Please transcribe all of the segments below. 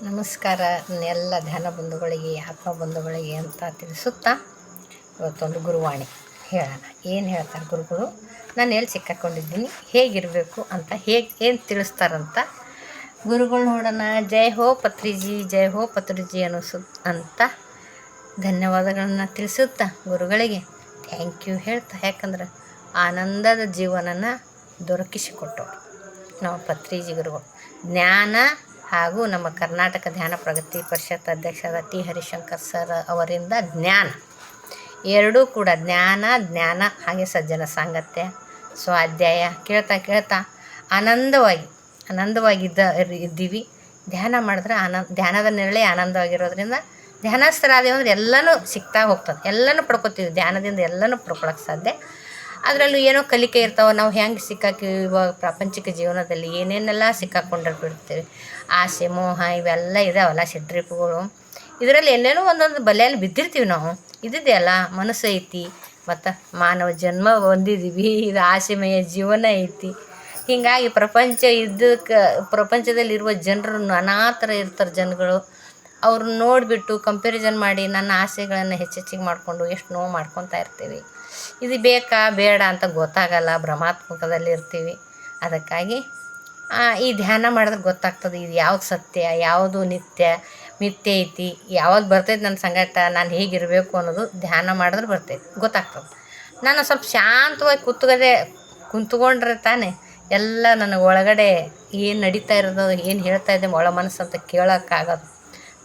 ನಮಸ್ಕಾರ ಎಲ್ಲ ಧ್ಯಾನ ಬಂಧುಗಳಿಗೆ ಆತ್ಮ ಬಂಧುಗಳಿಗೆ ಅಂತ ತಿಳಿಸುತ್ತಾ ಇವತ್ತೊಂದು ಗುರುವಾಣಿ ಹೇಳೋಣ. ಏನು ಹೇಳ್ತಾರೆ ಗುರುಗಳು, ನಾನು ಎಲ್ಲಿ ಸಿಕ್ಕಾಕೊಂಡಿದ್ದೀನಿ, ಹೇಗಿರಬೇಕು ಅಂತ ಏನು ತಿಳಿಸ್ತಾರಂತ ಗುರುಗಳು ನೋಡೋಣ. ಜೈ ಹೋ ಪತ್ರಿಜಿ, ಜೈ ಹೋ ಪತ್ರಿಜಿ ಅಂತ ಧನ್ಯವಾದಗಳನ್ನು ತಿಳಿಸುತ್ತಾ ಗುರುಗಳಿಗೆ ಥ್ಯಾಂಕ್ ಯು ಹೇಳ್ತಾ, ಯಾಕಂದ್ರೆ ಆನಂದದ ಜೀವನನ ದೊರಕಿಸಿಕೊಟ್ಟವರು ನಾವು ಪತ್ರಿಜಿ ಗುರುಗಳು. ಜ್ಞಾನ ಹಾಗೂ ನಮ್ಮ ಕರ್ನಾಟಕ ಧ್ಯಾನ ಪ್ರಗತಿ ಪರಿಷತ್ ಅಧ್ಯಕ್ಷರಾದ ಟಿ ಹರಿಶಂಕರ್ ಸರ್ ಅವರಿಂದ ಜ್ಞಾನ ಎರಡೂ ಕೂಡ ಜ್ಞಾನ ಹಾಗೆ ಸಜ್ಜನ ಸಾಂಗತ್ಯ ಸ್ವಾಧ್ಯಾಯ ಕೇಳ್ತಾ ಇದ್ದೀವಿ. ಧ್ಯಾನ ಮಾಡಿದ್ರೆ ಧ್ಯಾನದ ನೆರಳೇ ಆನಂದವಾಗಿರೋದ್ರಿಂದ ಧ್ಯಾನಸ್ಥರಾದೇವು ಅಂದರೆ ಎಲ್ಲನೂ ಸಿಗ್ತಾ ಹೋಗ್ತದೆ, ಎಲ್ಲನೂ ಪಡ್ಕೊತೀವಿ. ಧ್ಯಾನದಿಂದ ಎಲ್ಲನೂ ಪಡ್ಕೊಳಕ್ಕೆ ಸಾಧ್ಯ. ಅದರಲ್ಲೂ ಏನೋ ಕಲಿಕೆ ಇರ್ತಾವೆ. ನಾವು ಹೆಂಗೆ ಇವಾಗ ಪ್ರಾಪಂಚಿಕ ಜೀವನದಲ್ಲಿ ಏನೇನೆಲ್ಲ ಸಿಕ್ಕಾಕೊಂಡಿರ್ಬಿಡ್ತೀವಿ, ಆಸೆ ಮೋಹ ಇವೆಲ್ಲ ಇದಾವಲ್ಲ ಸಿಡ್ರಿಪುಗಳು. ಇದರಲ್ಲಿ ಎಲ್ಲೇನೋ ಒಂದೊಂದು ಬಲೆಯಲ್ಲಿ ಬಿದ್ದಿರ್ತೀವಿ ನಾವು. ಇದ್ದಿದೆಯಲ್ಲ, ಮನಸ್ಸು ಐತಿ, ಮತ್ತು ಮಾನವ ಜನ್ಮ ಹೊಂದಿದ್ದೀವಿ, ಇದು ಆಸೆಮಯ ಜೀವನ ಐತಿ. ಹೀಗಾಗಿ ಪ್ರಪಂಚದಲ್ಲಿರುವ ಜನರು ನಾನಾ ಥರ ಇರ್ತಾರೆ ಜನಗಳು. ಅವ್ರನ್ನ ನೋಡಿಬಿಟ್ಟು ಕಂಪ್ಯಾರಿಸನ್ ಮಾಡಿ ನನ್ನ ಆಸೆಗಳನ್ನು ಹೆಚ್ಚಿಗೆ ಮಾಡಿಕೊಂಡು ಎಷ್ಟು ನೋವು ಮಾಡ್ಕೊತಾ ಇರ್ತೀವಿ. ಇದು ಬೇಕಾ ಬೇಡ ಅಂತ ಗೊತ್ತಾಗಲ್ಲ, ಭ್ರಮಾತ್ಮಕದಲ್ಲಿ ಇರ್ತೀವಿ. ಅದಕ್ಕಾಗಿ ಈ ಧ್ಯಾನ ಮಾಡಿದ್ರೆ ಗೊತ್ತಾಗ್ತದೆ ಇದು ಯಾವ್ದು ಸತ್ಯ, ಯಾವುದು ಮಿಥ್ಯೆ ಐತಿ, ಯಾವ್ದು ಬರ್ತೈತೆ ನನ್ನ ಸಂಗಟ, ನಾನು ಹೇಗಿರಬೇಕು ಅನ್ನೋದು ಧ್ಯಾನ ಮಾಡಿದ್ರೆ ಬರ್ತೈತೆ, ಗೊತ್ತಾಗ್ತದೆ. ನಾನು ಸ್ವಲ್ಪ ಶಾಂತವಾಗಿ ಕುಂತ್ಕೊಂಡ್ರೆ ತಾನೇ ಎಲ್ಲ ನನಗೆ ಒಳಗಡೆ ಏನು ನಡೀತಾ ಇರೋದು, ಏನು ಹೇಳ್ತಾ ಇದ್ದೆ ಒಳ ಮನಸ್ಸು ಅಂತ ಕೇಳೋಕ್ಕಾಗೋದು.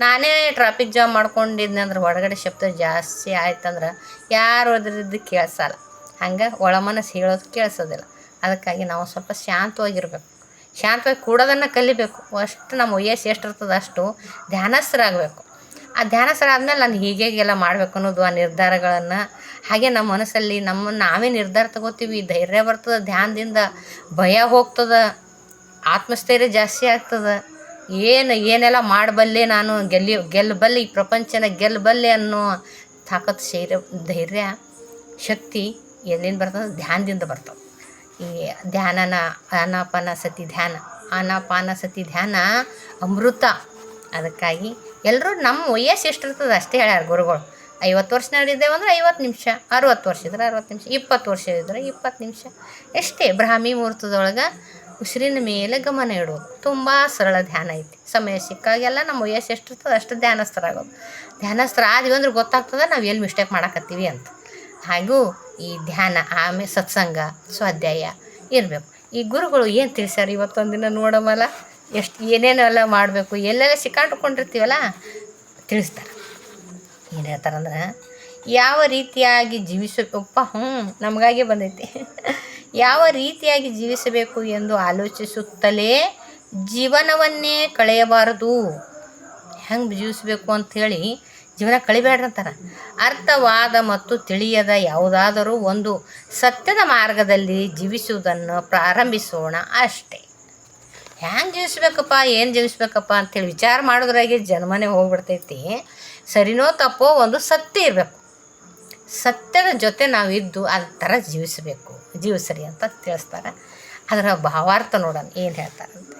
ನಾನೇ ಟ್ರಾಫಿಕ್ ಜಾಮ್ ಮಾಡ್ಕೊಂಡಿದ್ದೆ ಅಂದ್ರೆ ಹೊರಗಡೆ ಶಬ್ದ ಜಾಸ್ತಿ ಆಯ್ತಂದ್ರೆ ಯಾರು ಅದ್ರದ್ದು ಕೇಳಿಸಲ್ಲ. ಹಂಗೆ ಒಳ ಮನಸ್ಸು ಹೇಳೋದು ಕೇಳಿಸೋದಿಲ್ಲ. ಅದಕ್ಕಾಗಿ ನಾವು ಸ್ವಲ್ಪ ಶಾಂತವಾಗಿರ್ಬೇಕು, ಶಾಂತವಾಗಿ ಕೂಡೋದನ್ನು ಕಲಿಬೇಕು. ಅಷ್ಟು ನಮ್ಮ ವಯಸ್ಸು ಎಷ್ಟಿರ್ತದೆ ಅಷ್ಟು ಧ್ಯಾನಸ್ಥರಾಗಬೇಕು. ಆ ಧ್ಯಾನಸ್ಥರಾದ್ಮೇಲೆ ನಾನು ಹೀಗೆಲ್ಲ ಮಾಡಬೇಕು ಅನ್ನೋದು ಆ ನಿರ್ಧಾರಗಳನ್ನು ಹಾಗೆ ನಮ್ಮ ಮನಸ್ಸಲ್ಲಿ ನಾವೇ ನಿರ್ಧಾರ ತಗೋತೀವಿ. ಧೈರ್ಯ ಬರ್ತದೆ ಧ್ಯಾನದಿಂದ, ಭಯ ಹೋಗ್ತದೆ, ಆತ್ಮಸ್ಥೈರ್ಯ ಜಾಸ್ತಿ ಆಗ್ತದೆ. ಏನೆಲ್ಲ ಮಾಡಬಲ್ಲೆ, ನಾನು ಗೆಲ್ಲಬಲ್ಲೆ, ಈ ಪ್ರಪಂಚನ ಗೆಲ್ಲಬಲ್ಲೆ ಅನ್ನೋ ತಾಕತ್ತು ಧೈರ್ಯ ಶಕ್ತಿ ಎಲ್ಲಿಂದ ಬರ್ತದೆ? ಧ್ಯಾನದಿಂದ ಬರ್ತದೆ. ಈ ಧ್ಯಾನನ ಆನಾಪಾನಸತಿ ಧ್ಯಾನ ಅಮೃತ. ಅದಕ್ಕಾಗಿ ಎಲ್ಲರೂ ನಮ್ಮ ವಯಸ್ಸು ಎಷ್ಟಿರ್ತದೆ ಅಷ್ಟೇ ಹೇಳ್ಯಾರ ಗುರುಗಳು. 50 ವರ್ಷ ನಡೆದಿದ್ದೇವೆ ಅಂದರೆ 50 ನಿಮಿಷ, 60 ವರ್ಷ ಇದ್ರೆ 60 ನಿಮಿಷ, 20 ವರ್ಷ ಇದ್ದರೆ 20 ನಿಮಿಷ ಎಷ್ಟೇ. ಬ್ರಾಹ್ಮಿ ಮುಹೂರ್ತದೊಳಗೆ ಉಸಿರಿನ ಮೇಲೆ ಗಮನ ಇಡೋದು ತುಂಬ ಸರಳ ಧ್ಯಾನ ಐತಿ. ಸಮಯ ಸಿಕ್ಕಾಗೆಲ್ಲ ನಮ್ಮ ವಯಸ್ಸು ಎಷ್ಟಿರ್ತದೆ ಅಷ್ಟು ಧ್ಯಾನಸ್ಥರಾಗೋದು. ಧ್ಯಾನಸ್ಥರ ಆದ್ವಿ ಅಂದ್ರೆ ಗೊತ್ತಾಗ್ತದೆ ನಾವು ಎಲ್ಲಿ ಮಿಸ್ಟೇಕ್ ಮಾಡಕತ್ತೀವಿ ಅಂತ. ಹಾಗೂ ಈ ಧ್ಯಾನ ಆಮೇಲೆ ಸತ್ಸಂಗ ಸ್ವಾಧ್ಯಾಯ ಇರಬೇಕು. ಈ ಗುರುಗಳು ಏನು ತಿಳಿಸ್ಯಾರ ಇವತ್ತೊಂದು ದಿನ ನೋಡೋಮಲ್ಲ, ಏನೇನೆಲ್ಲ ಮಾಡಬೇಕು, ಎಲ್ಲೆಲ್ಲ ಸಿಕ್ಕಾಂಡ್ಕೊಂಡಿರ್ತೀವಲ್ಲ ತಿಳಿಸ್ತಾರೆ. ಏನು ಹೇಳ್ತಾರಂದ್ರೆ, ಯಾವ ರೀತಿಯಾಗಿ ನಮಗಾಗೆ ಬಂದೈತಿ ಯಾವ ರೀತಿಯಾಗಿ ಜೀವಿಸಬೇಕು ಎಂದು ಆಲೋಚಿಸುತ್ತಲೇ ಜೀವನವನ್ನೇ ಕಳೆಯಬಾರದು. ಹೆಂಗೆ ಜೀವಿಸಬೇಕು ಅಂಥೇಳಿ ಜೀವನ ಕಳಿಬೇಡ್ರಂತಾರೆ. ಅರ್ಥವಾದ ಮತ್ತು ತಿಳಿಯದ ಯಾವುದಾದರೂ ಒಂದು ಸತ್ಯದ ಮಾರ್ಗದಲ್ಲಿ ಜೀವಿಸುವುದನ್ನು ಪ್ರಾರಂಭಿಸೋಣ ಅಷ್ಟೇ. ಹೆಂಗೆ ಜೀವಿಸ್ಬೇಕಪ್ಪ, ಏನು ಜೀವಿಸ್ಬೇಕಪ್ಪ ಅಂಥೇಳಿ ವಿಚಾರ ಮಾಡೋದ್ರಾಗೆ ಜನ್ಮನೇ ಹೋಗ್ಬಿಡ್ತೈತಿ. ಸರಿನೋ ತಪ್ಪೋ ಒಂದು ಸತ್ಯ ಇರಬೇಕು. ಸತ್ಯದ ಜೊತೆ ನಾವಿದ್ದು ಅದ್ರ ಥರ ಜೀವಿಸ್ರಿ ಅಂತ ತಿಳಿಸ್ತಾರೆ. ಅದರ ಭಾವಾರ್ಥ ನೋಡೋಣ ಏನು ಹೇಳ್ತಾರಂತೆ.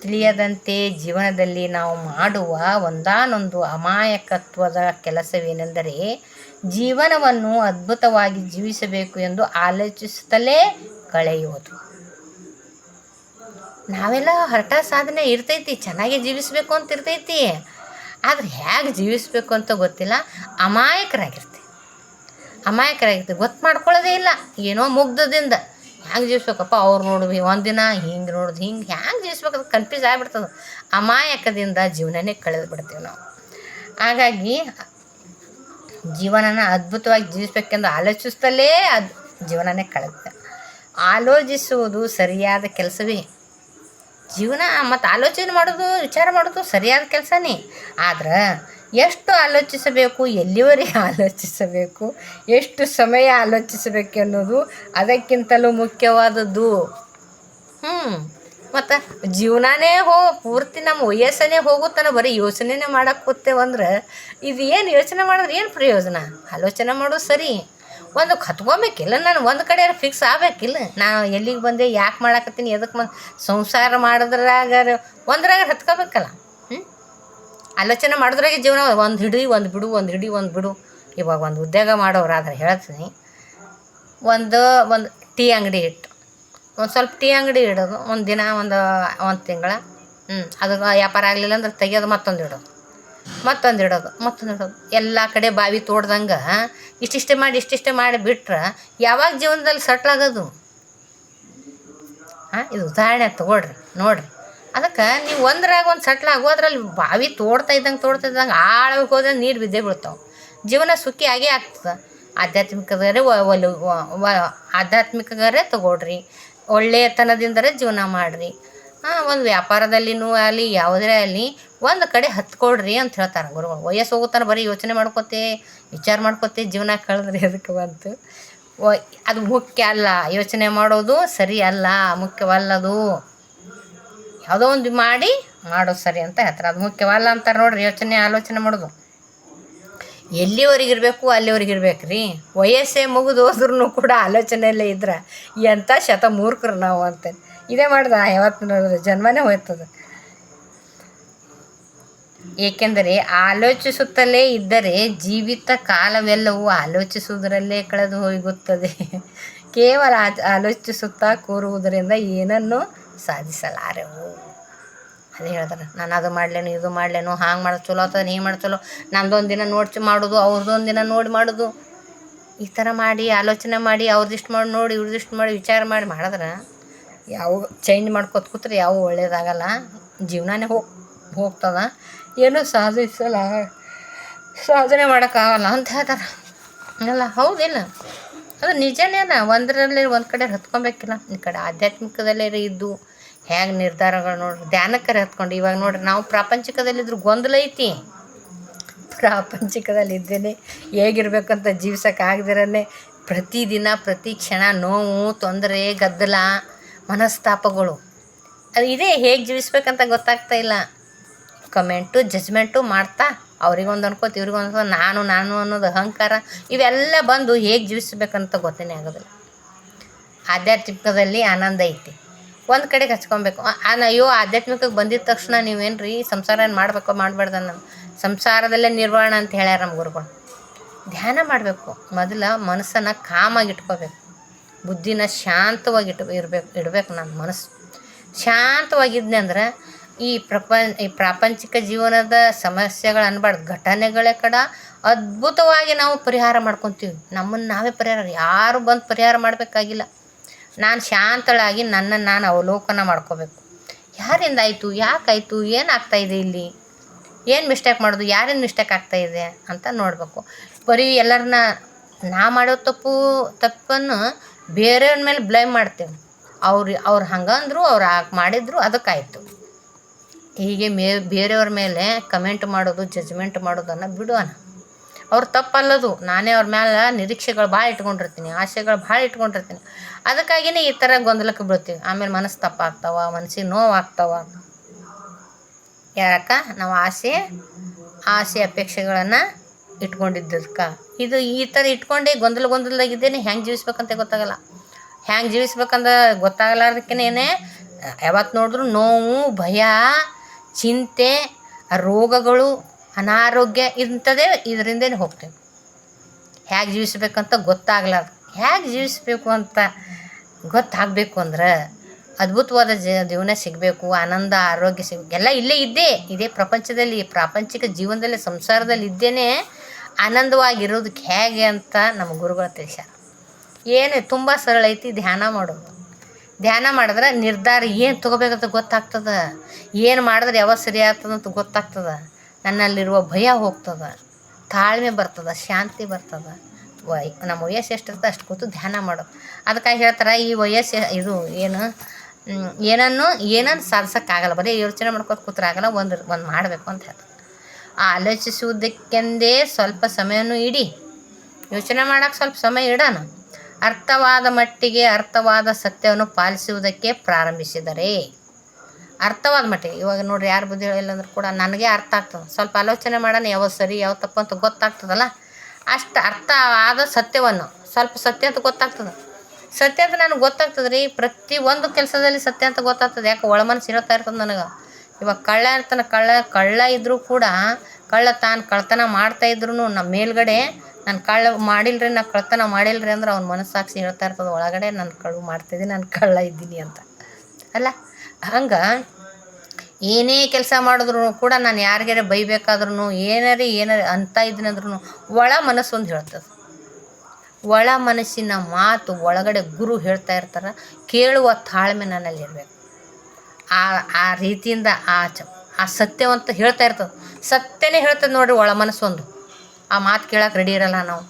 ತಿಳಿಯದಂತೆ ಜೀವನದಲ್ಲಿ ನಾವು ಮಾಡುವ ಒಂದಾನೊಂದು ಅಮಾಯಕತ್ವದ ಕೆಲಸವೇನೆಂದರೆ ಜೀವನವನ್ನು ಅದ್ಭುತವಾಗಿ ಜೀವಿಸಬೇಕು ಎಂದು ಆಲೋಚಿಸುತ್ತಲೇ ಕಳೆಯುವುದು. ನಾವೆಲ್ಲ ಹಠ ಸಾಧನೆ ಇರ್ತೈತಿ, ಚೆನ್ನಾಗಿ ಜೀವಿಸಬೇಕು ಅಂತ ಇರ್ತೈತಿ. ಆದರೆ ಹೇಗೆ ಜೀವಿಸಬೇಕು ಅಂತ ಗೊತ್ತಿಲ್ಲ, ಅಮಾಯಕರಾಗಿರ್ತೀವಿ. ಗೊತ್ತು ಮಾಡ್ಕೊಳ್ಳೋದೇ ಇಲ್ಲ. ಏನೋ ಮುಗ್ಧದಿಂದ ಹ್ಯಾಂಗೆ ಜೀವಿಸ್ಬೇಕಪ್ಪ, ಅವ್ರು ನೋಡಿದ್ವಿ ಒಂದಿನ ಹಿಂಗೆ ನೋಡಿದ್ವಿ ಹ್ಯಾಂಗೆ ಜೀವಿಸ್ಬೇಕಂತ ಕನ್ಫ್ಯೂಸ್ ಆಗಿಬಿಡ್ತದೆ. ಅಮಾಯಕದಿಂದ ಜೀವನನೇ ಕಳೆದು ಬಿಡ್ತೀವಿ ನಾವು. ಹಾಗಾಗಿ ಜೀವನನ ಅದ್ಭುತವಾಗಿ ಜೀವಿಸ್ಬೇಕೆಂದು ಆಲೋಚಿಸ್ತಲೇ ಜೀವನನೇ ಕಳೆದ. ಆಲೋಚಿಸುವುದು ಸರಿಯಾದ ಕೆಲಸವೇ. ಜೀವನ ಮತ್ತು ಆಲೋಚನೆ ಮಾಡೋದು, ವಿಚಾರ ಮಾಡೋದು ಸರಿಯಾದ ಕೆಲಸನೇ. ಆದ್ರೆ ಎಷ್ಟು ಆಲೋಚಿಸಬೇಕು, ಎಲ್ಲಿವರೆಗೆ ಆಲೋಚಿಸಬೇಕು, ಎಷ್ಟು ಸಮಯ ಆಲೋಚಿಸಬೇಕು ಅನ್ನೋದು ಅದಕ್ಕಿಂತಲೂ ಮುಖ್ಯವಾದದ್ದು. ಮತ್ತು ಜೀವನನೇ ಪೂರ್ತಿ ನಮ್ಮ ವಯಸ್ಸನ್ನೇ ಹೋಗುತ್ತಾನೆ ಬರೀ ಯೋಚನೆ ಮಾಡಕ್ಕೆ ಕೂತೇವಂದ್ರೆ ಇದು ಏನು ಯೋಚನೆ ಮಾಡಿದ್ರೆ ಏನು ಪ್ರಯೋಜನ? ಆಲೋಚನೆ ಮಾಡೋದು ಸರಿ. ಒಂದು ಹತ್ಕೊಬೇಕಿಲ್ಲ, ನಾನು ಒಂದು ಕಡೆ ಫಿಕ್ಸ್ ಆಗಬೇಕಿಲ್ಲ. ನಾನು ಎಲ್ಲಿಗೆ ಬಂದೆ, ಯಾಕೆ ಮಾಡಾಕತ್ತೀನಿ, ಎದಕ್ಕೆ ಸಂಸಾರ ಮಾಡಿದ್ರಾಗ ಒಂದ್ರಾಗ ಹತ್ಕೋಬೇಕಲ್ಲ. ಆಲೋಚನೆ ಮಾಡಿದ್ರಾಗೆ ಜೀವನ. ಒಂದು ಹಿಡಿ ಒಂದು ಬಿಡು, ಒಂದು ಹಿಡಿ ಒಂದು ಬಿಡು. ಇವಾಗ ಒಂದು ಉದ್ಯೋಗ ಮಾಡೋರಾದ್ರೆ ಹೇಳ್ತೀನಿ, ಒಂದು ಟೀ ಅಂಗಡಿ ಇಟ್ಟು ಒಂದು ಸ್ವಲ್ಪ ಟೀ ಅಂಗಡಿ ಇಡೋದು, ಒಂದು ದಿನ ಒಂದು ತಿಂಗಳ ಅದು ವ್ಯಾಪಾರ ಆಗಲಿಲ್ಲ ಅಂದ್ರೆ ತೆಗಿಯೋದು, ಮತ್ತೊಂದು ಇಡೋದು. ಎಲ್ಲ ಕಡೆ ಬಾವಿ ತೋಡ್ದಂಗೆ ಇಷ್ಟಿಷ್ಟೇ ಮಾಡಿ ಬಿಟ್ರೆ ಯಾವಾಗ ಜೀವನದಲ್ಲಿ ಸೆಟ್ಲ್ ಆಗೋದು? ಇದು ಉದಾಹರಣೆ ತೊಗೊಳ್ರಿ, ನೋಡಿರಿ. ಅದಕ್ಕೆ ನೀವು ಒಂದ್ರಾಗ ಒಂದು ಸೆಟ್ಲ್ ಆಗೋದ್ರಲ್ಲಿ ಬಾವಿ ತೋಡ್ತಾ ಇದ್ದಂಗೆ ಆಳವಾಗಿ ಹೋದ್ರೆ ನೀರು ಬಿದ್ದೇ ಬೀಳ್ತಾವೆ. ಜೀವನ ಸುಖಿ ಆಗೇ ಆಗ್ತದೆ. ಆಧ್ಯಾತ್ಮಿಕಗಾರೇ ತೊಗೊಳ್ರಿ, ಒಳ್ಳೆಯತನದಿಂದಲೇ ಜೀವನ ಮಾಡಿರಿ. ಒಂದು ವ್ಯಾಪಾರದಲ್ಲಿನೂ ಆಗಲಿ ಯಾವುದೇ ಆಗಲಿ ಒಂದು ಕಡೆ ಹತ್ಕೊಳ್ರಿ ಅಂತ ಹೇಳ್ತಾರೆ ಗುರುಗಳು. ವಯಸ್ಸು ಹೋಗುತ್ತಾನೆ ಬರೀ ಯೋಚನೆ ವಿಚಾರ ಮಾಡ್ಕೋತೆ ಜೀವನ ಕಳೆದ್ರಿ ಅದಕ್ಕೆ ಬಂತು. ಅದು ಮುಖ್ಯ ಅಲ್ಲ, ಯೋಚನೆ ಮಾಡೋದು ಸರಿ ಅಲ್ಲ, ಮುಖ್ಯವಲ್ಲದು. ಯಾವುದೋ ಒಂದು ಮಾಡೋದು ಸರಿ ಅಂತ ಹೇಳ್ತಾರೆ, ಅದು ಮುಖ್ಯವಲ್ಲ ಅಂತಾರೆ ನೋಡ್ರಿ. ಆಲೋಚನೆ ಮಾಡೋದು ಎಲ್ಲಿವರೆಗಿರಬೇಕು ಅಲ್ಲಿವರೆಗಿರ್ಬೇಕು ರೀ. ವಯಸ್ಸೇ ಮುಗಿದು ಹೋದ್ರೂ ಕೂಡ ಆಲೋಚನೆಯಲ್ಲೇ ಇದ್ರೆ ಎಂಥ ಮೂರ್ಖರು ನಾವು ಅಂತ ಇದೇ ಮಾಡ್ದೆ ಯಾವತ್ತು ನೋಡಿದ್ರೆ ಜನ್ಮನೇ ಹೋಯ್ತದೆ. ಏಕೆಂದರೆ ಆಲೋಚಿಸುತ್ತಲೇ ಇದ್ದರೆ ಜೀವಿತ ಕಾಲವೆಲ್ಲವೂ ಆಲೋಚಿಸುವುದರಲ್ಲೇ ಕಳೆದು ಹೋಗುತ್ತದೆ. ಕೇವಲ ಆಲೋಚಿಸುತ್ತಾ ಕೂರುವುದರಿಂದ ಏನನ್ನೂ ಸಾಧಿಸಲಾರೆವು. ಅದೇ ಹೇಳ್ತಾರೆ, ನಾನು ಅದು ಮಾಡಲೇನು, ಇದು ಮಾಡಲೇನು, ಹಾಂಗೆ ಮಾಡೋದು ಚಲೋ ಆಗ್ತದೆ, ಹಿಂಗೆ ಮಾಡೋದು ಚಲೋ, ನಂದೊಂದು ದಿನ ನೋಡಿ ಮಾಡೋದು, ಅವ್ರದ್ದೊಂದು ದಿನ ನೋಡಿ ಮಾಡೋದು. ಈ ಥರ ಮಾಡಿ ಆಲೋಚನೆ ಮಾಡಿ ಅವ್ರದ್ದಿಷ್ಟು ಮಾಡಿ ನೋಡಿ ಇವ್ರದ್ದಿಷ್ಟು ಮಾಡಿ ವಿಚಾರ ಮಾಡಿದ್ರೆ ಯಾವ ಚೇಂಜ್ ಮಾಡ್ಕೊತ ಕೂತ್ರೆ ಯಾವ ಒಳ್ಳೇದಾಗಲ್ಲ. ಜೀವನನೇ ಹೋಗ್ತದೆ, ಏನೂ ಸಾಧನೆ ಮಾಡೋಕ್ಕಾಗಲ್ಲ ಅಂತ ಹೇಳ್ತಾರೆ. ಅಲ್ಲ ಹೌದಿಲ್ಲ, ಅದು ನಿಜನೇ ಅಲ್ಲ. ಒಂದರಲ್ಲಿ ಒಂದು ಕಡೆ ಹತ್ಕೊಬೇಕಿಲ್ಲ, ಈ ಕಡೆ ಆಧ್ಯಾತ್ಮಿಕದಲ್ಲೇ ಇದ್ದು ಹೇಗೆ ನಿರ್ಧಾರಗಳು ನೋಡ್ರಿ, ಧ್ಯಾನಕ್ಕರೆ ಹತ್ಕೊಂಡು. ಇವಾಗ ನೋಡ್ರಿ, ನಾವು ಪ್ರಾಪಂಚಿಕದಲ್ಲಿದ್ರು ಗೊಂದಲ ಐತಿ. ಪ್ರಾಪಂಚಿಕದಲ್ಲಿ ಇದ್ದೇನೆ ಹೇಗಿರ್ಬೇಕಂತ ಜೀವ್ಸೋಕ್ಕಾಗದಿರೇ ಪ್ರತಿದಿನ ಪ್ರತಿ ಕ್ಷಣ ನೋವು, ತೊಂದರೆ, ಗದ್ದಲ, ಮನಸ್ತಾಪಗಳು ಅದು ಇದೇ. ಹೇಗೆ ಜೀವಿಸ್ಬೇಕಂತ ಗೊತ್ತಾಗ್ತಾ ಇಲ್ಲ. ಕಮೆಂಟು ಜಜ್ಮೆಂಟು ಮಾಡ್ತಾ ಅವ್ರಿಗೊಂದು ಅನ್ಕೋತ ಇವ್ರಿಗೊಂದು ಅನ್ಕೋ, ನಾನು ಅನ್ನೋದು ಅಹಂಕಾರ ಇವೆಲ್ಲ ಬಂದು ಹೇಗೆ ಜೀವಿಸ್ಬೇಕಂತ ಗೊತ್ತೇ ಆಗೋದಿಲ್ಲ. ಆಧ್ಯಾತ್ಮಿಕದಲ್ಲಿ ಆನಂದ ಐತಿ, ಒಂದು ಕಡೆಗೆ ಹಚ್ಕೊಬೇಕು. ಅಯ್ಯೋ ಆಧ್ಯಾತ್ಮಿಕಕ್ಕೆ ಬಂದಿದ್ದ ತಕ್ಷಣ ನೀವೇನು ರೀ ಸಂಸಾರ ಏನು ಮಾಡಬೇಕೋ ಮಾಡಬಾರ್ದು ಅನ್ನೋದು. ಸಂಸಾರದಲ್ಲೇ ನಿರ್ವಹಣೆ ಅಂತ ಹೇಳ್ಯಾರ ನಮ್ಮ ಗುರುಗಳು. ಧ್ಯಾನ ಮಾಡಬೇಕು, ಮೊದಲ ಮನಸ್ಸನ್ನು ಕಾಮಾಗಿ ಇಟ್ಕೋಬೇಕು, ಬುದ್ಧಿನ ಶಾಂತವಾಗಿ ಇಡಬೇಕು. ನನ್ನ ಮನಸ್ಸು ಶಾಂತವಾಗಿದ್ನೆ ಅಂದ್ರೆ ಈ ಪ್ರಾಪಂಚಿಕ ಜೀವನದ ಸಮಸ್ಯೆಗಳು ಅನ್ಬಾರ್ದು, ಘಟನೆಗಳೇ ಅದ್ಭುತವಾಗಿ ನಾವು ಪರಿಹಾರ ಮಾಡ್ಕೊತೀವಿ. ನಮ್ಮನ್ನು ನಾವೇ ಪರಿಹಾರ, ಯಾರು ಬಂದು ಪರಿಹಾರ ಮಾಡಬೇಕಾಗಿಲ್ಲ. ನಾನು ಶಾಂತಳಾಗಿ ನನ್ನನ್ನು ನಾನು ಅವಲೋಕನ ಮಾಡ್ಕೋಬೇಕು. ಯಾರಿಂದ ಆಯಿತು, ಯಾಕಾಯಿತು, ಏನಾಗ್ತಾಯಿದೆ ಇಲ್ಲಿ, ಏನು ಮಿಸ್ಟೇಕ್ ಮಾಡೋದು, ಯಾರಿಂದ ಮಿಸ್ಟೇಕ್ ಆಗ್ತಾಯಿದೆ ಅಂತ ನೋಡಬೇಕು. ಬರೀ ಎಲ್ಲರನ್ನ ನಾ ಮಾಡೋ ತಪ್ಪನ್ನು ಬೇರೆಯವ್ರ ಮೇಲೆ ಬ್ಲೇಮ್ ಮಾಡ್ತೇವೆ. ಅವ್ರು ಹಂಗಂದ್ರು, ಅವ್ರು ಮಾಡಿದ್ರು, ಅದಕ್ಕಾಯಿತು. ಹೀಗೆ ಬೇರೆಯವ್ರ ಮೇಲೆ ಕಮೆಂಟ್ ಮಾಡೋದು, ಜಜ್ಮೆಂಟ್ ಮಾಡೋದನ್ನು ಬಿಡೋಣ. ಅವ್ರು ತಪ್ಪಲ್ಲದು. ನಾನೇ ಅವ್ರ ಮೇಲೆ ನಿರೀಕ್ಷೆಗಳು ಭಾಳ ಇಟ್ಕೊಂಡಿರ್ತೀನಿ, ಆಸೆಗಳು ಭಾಳ ಇಟ್ಕೊಂಡಿರ್ತೀನಿ. ಅದಕ್ಕಾಗಿಯೇ ಈ ಥರ ಗೊಂದಲಕ್ಕೆ ಬೀಳ್ತೀವಿ. ಆಮೇಲೆ ಮನಸ್ಸು ತಪ್ಪಾಗ್ತಾವ, ಮನಸ್ಸಿಗೆ ನೋವಾಗ್ತಾವ. ಯಾಕೆ ನಾವು ಆಸೆ ಅಪೇಕ್ಷೆಗಳನ್ನು ಇಟ್ಕೊಂಡಿದ್ದಕ್ಕೆ. ಈ ಥರ ಇಟ್ಕೊಂಡೆ ಗೊಂದಲದಾಗಿದ್ದೇನೆ. ಹೆಂಗೆ ಜೀವಿಸ್ಬೇಕಂತ ಗೊತ್ತಾಗಲ್ಲ. ಹೆಂಗೆ ಜೀವಿಸ್ಬೇಕಂತ ಗೊತ್ತಾಗಲಾರ್ದಕ್ಕೇನೆ ಯಾವತ್ತು ನೋಡಿದ್ರು ನೋವು, ಭಯ, ಚಿಂತೆ, ರೋಗಗಳು, ಅನಾರೋಗ್ಯ ಇಂಥದ್ದೇ ಇದರಿಂದೇ ಹೋಗ್ತೇವೆ. ಹೇಗೆ ಜೀವಿಸ್ಬೇಕಂತ ಗೊತ್ತಾಗ್ಲಾರ್ದು. ಹೇಗೆ ಜೀವಿಸ್ಬೇಕು ಅಂತ ಗೊತ್ತಾಗಬೇಕು ಅಂದ್ರೆ ಅದ್ಭುತವಾದ ಜೀವನ ಸಿಗಬೇಕು, ಆನಂದ, ಆರೋಗ್ಯ ಸಿಗಬೇಕು. ಎಲ್ಲ ಇದೇ ಪ್ರಪಂಚದಲ್ಲಿ, ಪ್ರಾಪಂಚಿಕ ಜೀವನದಲ್ಲಿ, ಸಂಸಾರದಲ್ಲಿ ಇದ್ದೇನೆ ಆನಂದವಾಗಿರೋದಕ್ಕೆ ಹೇಗೆ ಅಂತ ನಮ್ಮ ಗುರುಗಳು ತಿಳಿಸ್ಯಾರ. ಏನು ತುಂಬ ಸರಳ ಐತಿ, ಧ್ಯಾನ ಮಾಡೋದು. ಧ್ಯಾನ ಮಾಡಿದ್ರೆ ನಿರ್ಧಾರ ಏನು ತೊಗೋಬೇಕಂತ ಗೊತ್ತಾಗ್ತದೆ, ಏನು ಮಾಡಿದ್ರೆ ಯಾವಾಗ ಸರಿ ಆಗ್ತದಂತ ಗೊತ್ತಾಗ್ತದೆ. ನನ್ನಲ್ಲಿರುವ ಭಯ ಹೋಗ್ತದೆ, ತಾಳ್ಮೆ ಬರ್ತದೆ, ಶಾಂತಿ ಬರ್ತದೆ. ನಮ್ಮ ವಯಸ್ಸು ಎಷ್ಟಿರ್ತದೆ ಅಷ್ಟು ಕೂತು ಧ್ಯಾನ ಮಾಡೋದು. ಅದಕ್ಕಾಗಿ ಹೇಳ್ತಾರೆ, ಈ ವಯಸ್ಸು ಏನನ್ನು ಸಾಧಿಸೋಕ್ಕಾಗಲ್ಲ, ಬರೀ ಯೋಚನೆ ಮಾಡ್ಕೊತ ಕೂತ್ರೆ ಆಗಲ್ಲ, ಒಂದು ಮಾಡಬೇಕು ಅಂತ ಹೇಳ್ತಾರೆ. ಆಲೋಚಿಸುವುದಕ್ಕೆಂದೇ ಸ್ವಲ್ಪ ಸಮಯನೂ ಇಡಿ, ಯೋಚನೆ ಮಾಡೋಕ್ಕೆ ಸ್ವಲ್ಪ ಸಮಯ ಇಡೋಣ. ಅರ್ಥವಾದ ಮಟ್ಟಿಗೆ ಅರ್ಥವಾದ ಸತ್ಯವನ್ನು ಪಾಲಿಸುವುದಕ್ಕೆ ಪ್ರಾರಂಭಿಸಿದರೆ, ಅರ್ಥವಾದ ಮಟ್ಟಿಗೆ. ಇವಾಗ ನೋಡ್ರಿ, ಯಾರು ಬುದ್ಧಿ ಹೇಳಿಲ್ಲ ಅಂದ್ರೂ ಕೂಡ ನನಗೆ ಅರ್ಥ ಆಗ್ತದೆ. ಸ್ವಲ್ಪ ಆಲೋಚನೆ ಮಾಡೋಣ, ಯಾವ್ದು ಸರಿ ಯಾವ್ದು ತಪ್ಪು ಅಂತ ಗೊತ್ತಾಗ್ತದಲ್ಲ. ಅಷ್ಟು ಅರ್ಥ ಆದ ಸತ್ಯವನ್ನು ಸ್ವಲ್ಪ ಸತ್ಯ ಅಂತ ಗೊತ್ತಾಗ್ತದೆ. ಸತ್ಯ ಅಂತ ನನಗೆ ಗೊತ್ತಾಗ್ತದೆ ರೀ. ಪ್ರತಿ ಒಂದು ಕೆಲಸದಲ್ಲಿ ಸತ್ಯ ಅಂತ ಗೊತ್ತಾಗ್ತದೆ. ಯಾಕೆ ಒಳ ಮನಸ್ಸು ಹೇಳ್ತಾ ಇರ್ತದೆ ನನಗೆ. ಇವಾಗ ಕಳ್ಳ ಇರ್ತಾನೆ, ಕಳ್ಳ ಇದ್ದರೂ ಕೂಡ ತಾನು ಕಳ್ತನ ಮಾಡ್ತಾಯಿದ್ರು ನಮ್ಮ ಮೇಲ್ಗಡೆ ನಾನು ಕಳ್ಳ ಮಾಡಿಲ್ರಿ, ನಾನು ಕಳ್ತನ ಮಾಡಿಲ್ರಿ ಅಂದ್ರೆ ಅವ್ನ ಮನಸ್ಸಾಕ್ಷಿ ಹೇಳ್ತಾ ಇರ್ತದೆ ಒಳಗಡೆ, ನಾನು ಕಳ್ಳು ಮಾಡ್ತಾಯಿದ್ದೀನಿ, ನಾನು ಕಳ್ಳ ಇದ್ದೀನಿ ಅಂತ. ಅಲ್ಲ ಹಂಗೆ ಏನೇ ಕೆಲಸ ಮಾಡಿದ್ರು ಕೂಡ ನಾನು ಯಾರಿಗಾರ ಬೈಬೇಕಾದ್ರೂ ಏನಾರು ಅಂತ ಇದ್ದೀನಿ ಅಂದ್ರೂ ಒಳ ಮನಸ್ಸು ಒಂದು ಹೇಳ್ತದೆ. ಒಳ ಮನಸ್ಸಿನ ಮಾತು ಒಳಗಡೆ ಗುರು ಹೇಳ್ತಾ ಇರ್ತಾರೆ, ಕೇಳುವ ತಾಳ್ಮೆ ನನ್ನಲ್ಲಿ ಇರಬೇಕು. ಆ ರೀತಿಯಿಂದ ಆ ಸತ್ಯವಂತ ಹೇಳ್ತಾ ಇರ್ತದೆ. ಸತ್ಯನೇ ಹೇಳ್ತದೆ ನೋಡಿರಿ ಒಳ ಮನಸ್ಸು ಒಂದು. ಆ ಮಾತು ಕೇಳೋಕೆ ರೆಡಿ ಇರಲ್ಲ ನಾವು.